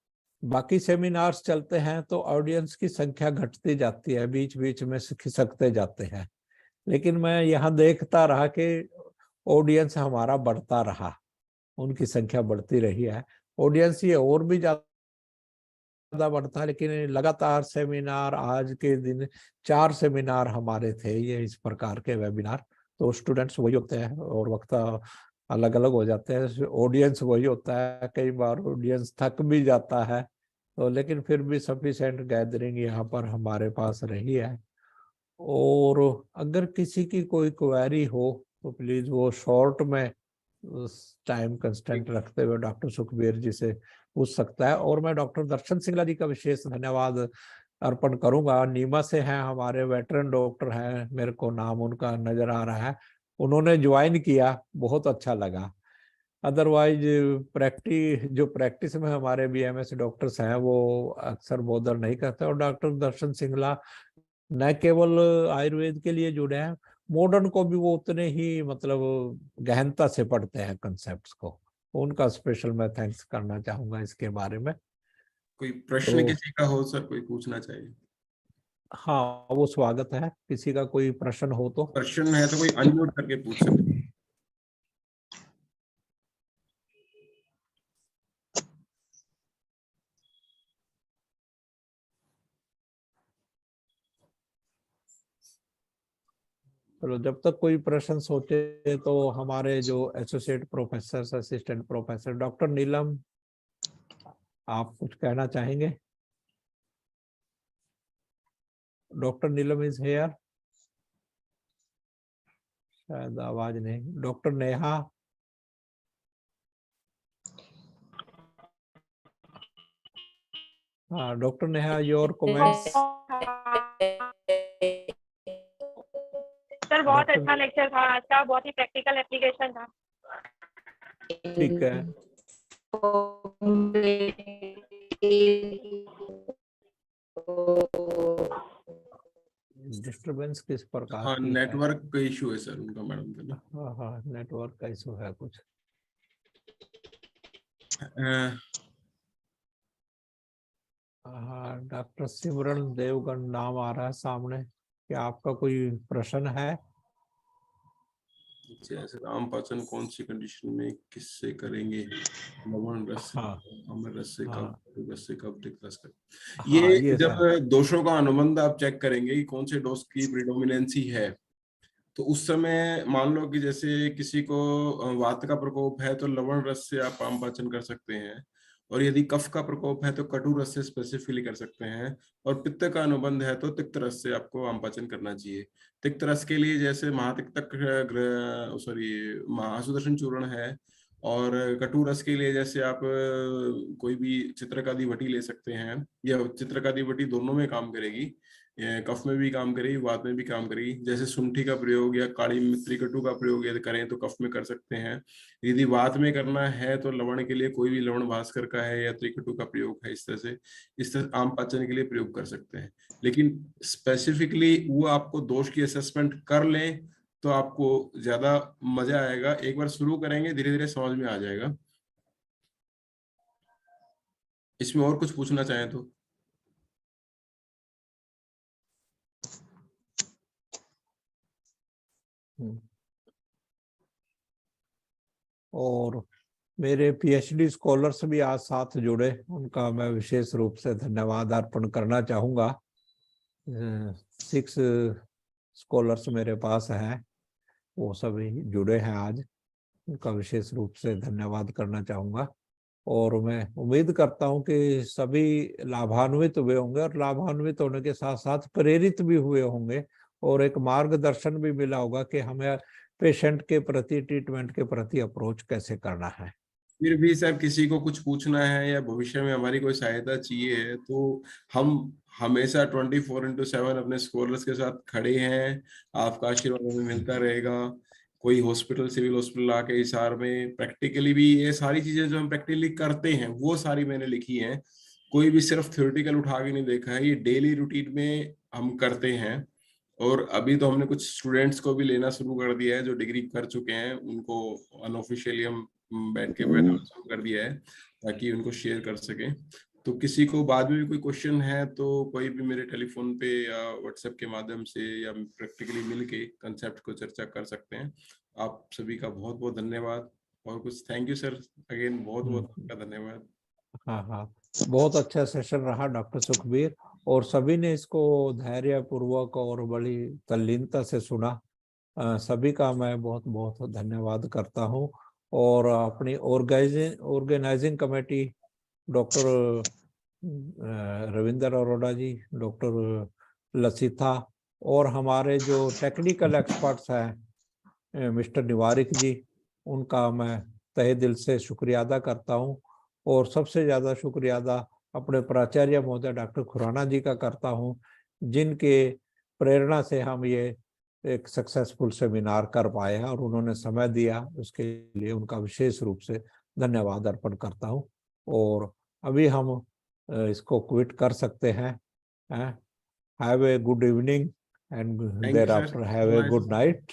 बाकी सेमिनार्स चलते हैं तो ऑडियंस की संख्या घटती जाती है, बीच बीच में खिसकते जाते हैं, लेकिन मैं यहाँ देखता रहा कि ऑडियंस हमारा बढ़ता रहा, उनकी संख्या बढ़ती रही है। ऑडियंस ये और भी ज्यादा बढ़ता है, लेकिन लगातार सेमिनार, आज के दिन 4 सेमिनार हमारे थे ये इस प्रकार के वेबिनार। तो स्टूडेंट्स वही होते हैं और वक्ता अलग अलग हो जाते हैं, ऑडियंस वही होता है, कई बार ऑडियंस थक भी जाता है। तो लेकिन फिर भी सफिशिएंट गैदरिंग यहाँ पर हमारे पास रही है। और अगर किसी की कोई क्वेरी हो तो प्लीज वो शॉर्ट में उस टाइम कंस्टेंट रखते हुए डॉक्टर सुखबीर जी से पूछ सकता है। और मैं डॉक्टर दर्शन सिंगला जी का विशेष धन्यवाद अर्पण करूंगा। नीमा से हैं, हमारे वेटरन डॉक्टर हैं, मेरे को नाम उनका नजर आ रहा है, उन्होंने ज्वाइन किया, बहुत अच्छा लगा। अदरवाइज प्रैक्टिस में हमारे BMS डॉक्टर्स हैं वो अक्सर बोदर नहीं करते। और डॉक्टर दर्शन सिंगला न केवल आयुर्वेद के लिए जुड़े हैं, मॉडर्न को भी वो उतने ही मतलब गहनता से पढ़ते हैं कंसेप्ट्स को। उनका स्पेशल मैं थैंक्स करना चाहूंगा इसके बारे में। कोई प्रश्न किसी का हो सर, कोई पूछना चाहिए? हाँ, वो स्वागत है, किसी का कोई प्रश्न हो तो। प्रश्न है तो कोई अनम्यूट करके पूछ सकते हैं। चलो, जब तक कोई प्रश्न सोचे तो हमारे जो associate professor, assistant professor doctor Neelam, आप कुछ कहना चाहेंगे? डॉक्टर नीलम इज हेयर, शायद आवाज नहीं। डॉक्टर नेहा, हाँ doctor Neha, your comments. Sir बहुत अच्छा लेक्चर था आज का, बहुत ही प्रैक्टिकल एप्लीकेशन था। ठीक है, डिस्टरबेंस किस प्रकार हाँ, की है? नेटवर्क का इशू है सर उनका, मैडम का ना। हाँ हाँ, नेटवर्क का इशू है कुछ। हाँ, डॉक्टर सिमरन देवगन नाम आ रहा है सामने, क्या आपका कोई प्रश्न है? जैसे राम पाचन कौन सी कंडीशन में किससे करेंगे? लवण रस से, हाँ अमर रस से हाँ कब, रस से कब, तिक्त रस का? हाँ, ये जब सर। दोषों का अनुबंध आप चेक करेंगे कि कौन से डोज की प्रिडोमिनेंसी है, तो उस समय मान लो कि जैसे किसी को वात का प्रकोप है तो लवण रस से आप आम पाचन कर सकते हैं, और यदि कफ का प्रकोप है तो कटु रस से स्पेसिफिकली कर सकते हैं, और पित्त का अनुबंध है तो तिक्त रस से आपको आम पाचन करना चाहिए। तिक्त रस के लिए जैसे महातिक्तक, महासुदर्शन चूर्ण है, और कटु रस के लिए जैसे आप कोई भी चित्रकादि वटी ले सकते हैं, या चित्रकादि वटी दोनों में काम करेगी, कफ में भी काम करेगी, वात में भी काम करेगी। जैसे शुंठी का प्रयोग या काली मित्री कटु का प्रयोग यदि करें तो कफ में कर सकते हैं। यदि वात में करना है तो लवण के लिए कोई भी लवण भास्कर का है या त्रिकटु का प्रयोग है, इस तरह आम पाचन के लिए प्रयोग कर सकते हैं। लेकिन स्पेसिफिकली वो आपको दोष की असेसमेंट कर लें तो आपको ज्यादा मजा आएगा। एक बार शुरू करेंगे धीरे धीरे समझ में आ जाएगा। इसमें और कुछ पूछना चाहें तो? और मेरे PhD स्कॉलर्स भी आज साथ जुड़े, उनका मैं विशेष रूप से धन्यवाद अर्पण करना चाहूँगा। 6 स्कॉलर्स मेरे पास हैं, वो सभी जुड़े हैं आज, उनका विशेष रूप से धन्यवाद करना चाहूँगा। और मैं उम्मीद करता हूँ कि सभी लाभान्वित हुए होंगे, और लाभान्वित होने के साथ साथ प्रेरित भी हुए होंगे, और एक मार्गदर्शन भी मिला होगा कि हमें पेशेंट के प्रति, ट्रीटमेंट के प्रति अप्रोच कैसे करना है। फिर भी सर किसी को कुछ पूछना है या भविष्य में हमारी कोई सहायता चाहिए तो हम हमेशा 24/7 अपने स्कॉलर्स के साथ खड़े हैं। आपका आशीर्वाद हमें मिलता रहेगा। कोई हॉस्पिटल, सिविल हॉस्पिटल आके हिसार में प्रैक्टिकली भी ये सारी चीजें जो हम प्रैक्टिकली करते हैं वो सारी मैंने लिखी हैं। कोई भी सिर्फ थ्योरेटिकल उठा के नहीं देखा है, ये डेली रूटीन में हम करते हैं। और अभी तो हमने कुछ स्टूडेंट्स को भी लेना शुरू कर दिया है जो डिग्री कर चुके हैं, उनको अनऑफिशियली हम बैठ के बैठना शुरू कर दिया है ताकि उनको शेयर कर सकें। तो किसी को बाद में भी कोई क्वेश्चन है तो कोई भी मेरे टेलीफोन पे या व्हाट्सएप के माध्यम से या प्रैक्टिकली मिलके कंसेप्ट को चर्चा कर सकते हैं। आप सभी का बहुत बहुत धन्यवाद। और कुछ? थैंक यू सर, अगेन बहुत बहुत आपका धन्यवाद। हाँ हाँ, बहुत अच्छा सेशन रहा डॉक्टर सुखबीर, और सभी ने इसको धैर्य पूर्वक और बड़ी तल्लीनता से सुना। सभी का मैं बहुत बहुत धन्यवाद करता हूँ। और अपनी organising committee doctor Ravinder Arora ji, doctor Lasitha, और हमारे जो टेक्निकल एक्सपर्ट्स हैं मिस्टर निवारिक जी, उनका मैं तहे दिल से शुक्रिया अदा करता हूँ। और सबसे ज़्यादा शुक्रिया अदा अपने प्राचार्य महोदय डॉक्टर खुराना जी का करता हूँ, जिनके प्रेरणा से हम ये एक सक्सेसफुल सेमिनार कर पाए हैं और उन्होंने समय दिया, उसके लिए उनका विशेष रूप से धन्यवाद अर्पण करता हूँ। और अभी हम इसको क्विट कर सकते हैं। Have a good evening and Thank you, there sir. After have a good night.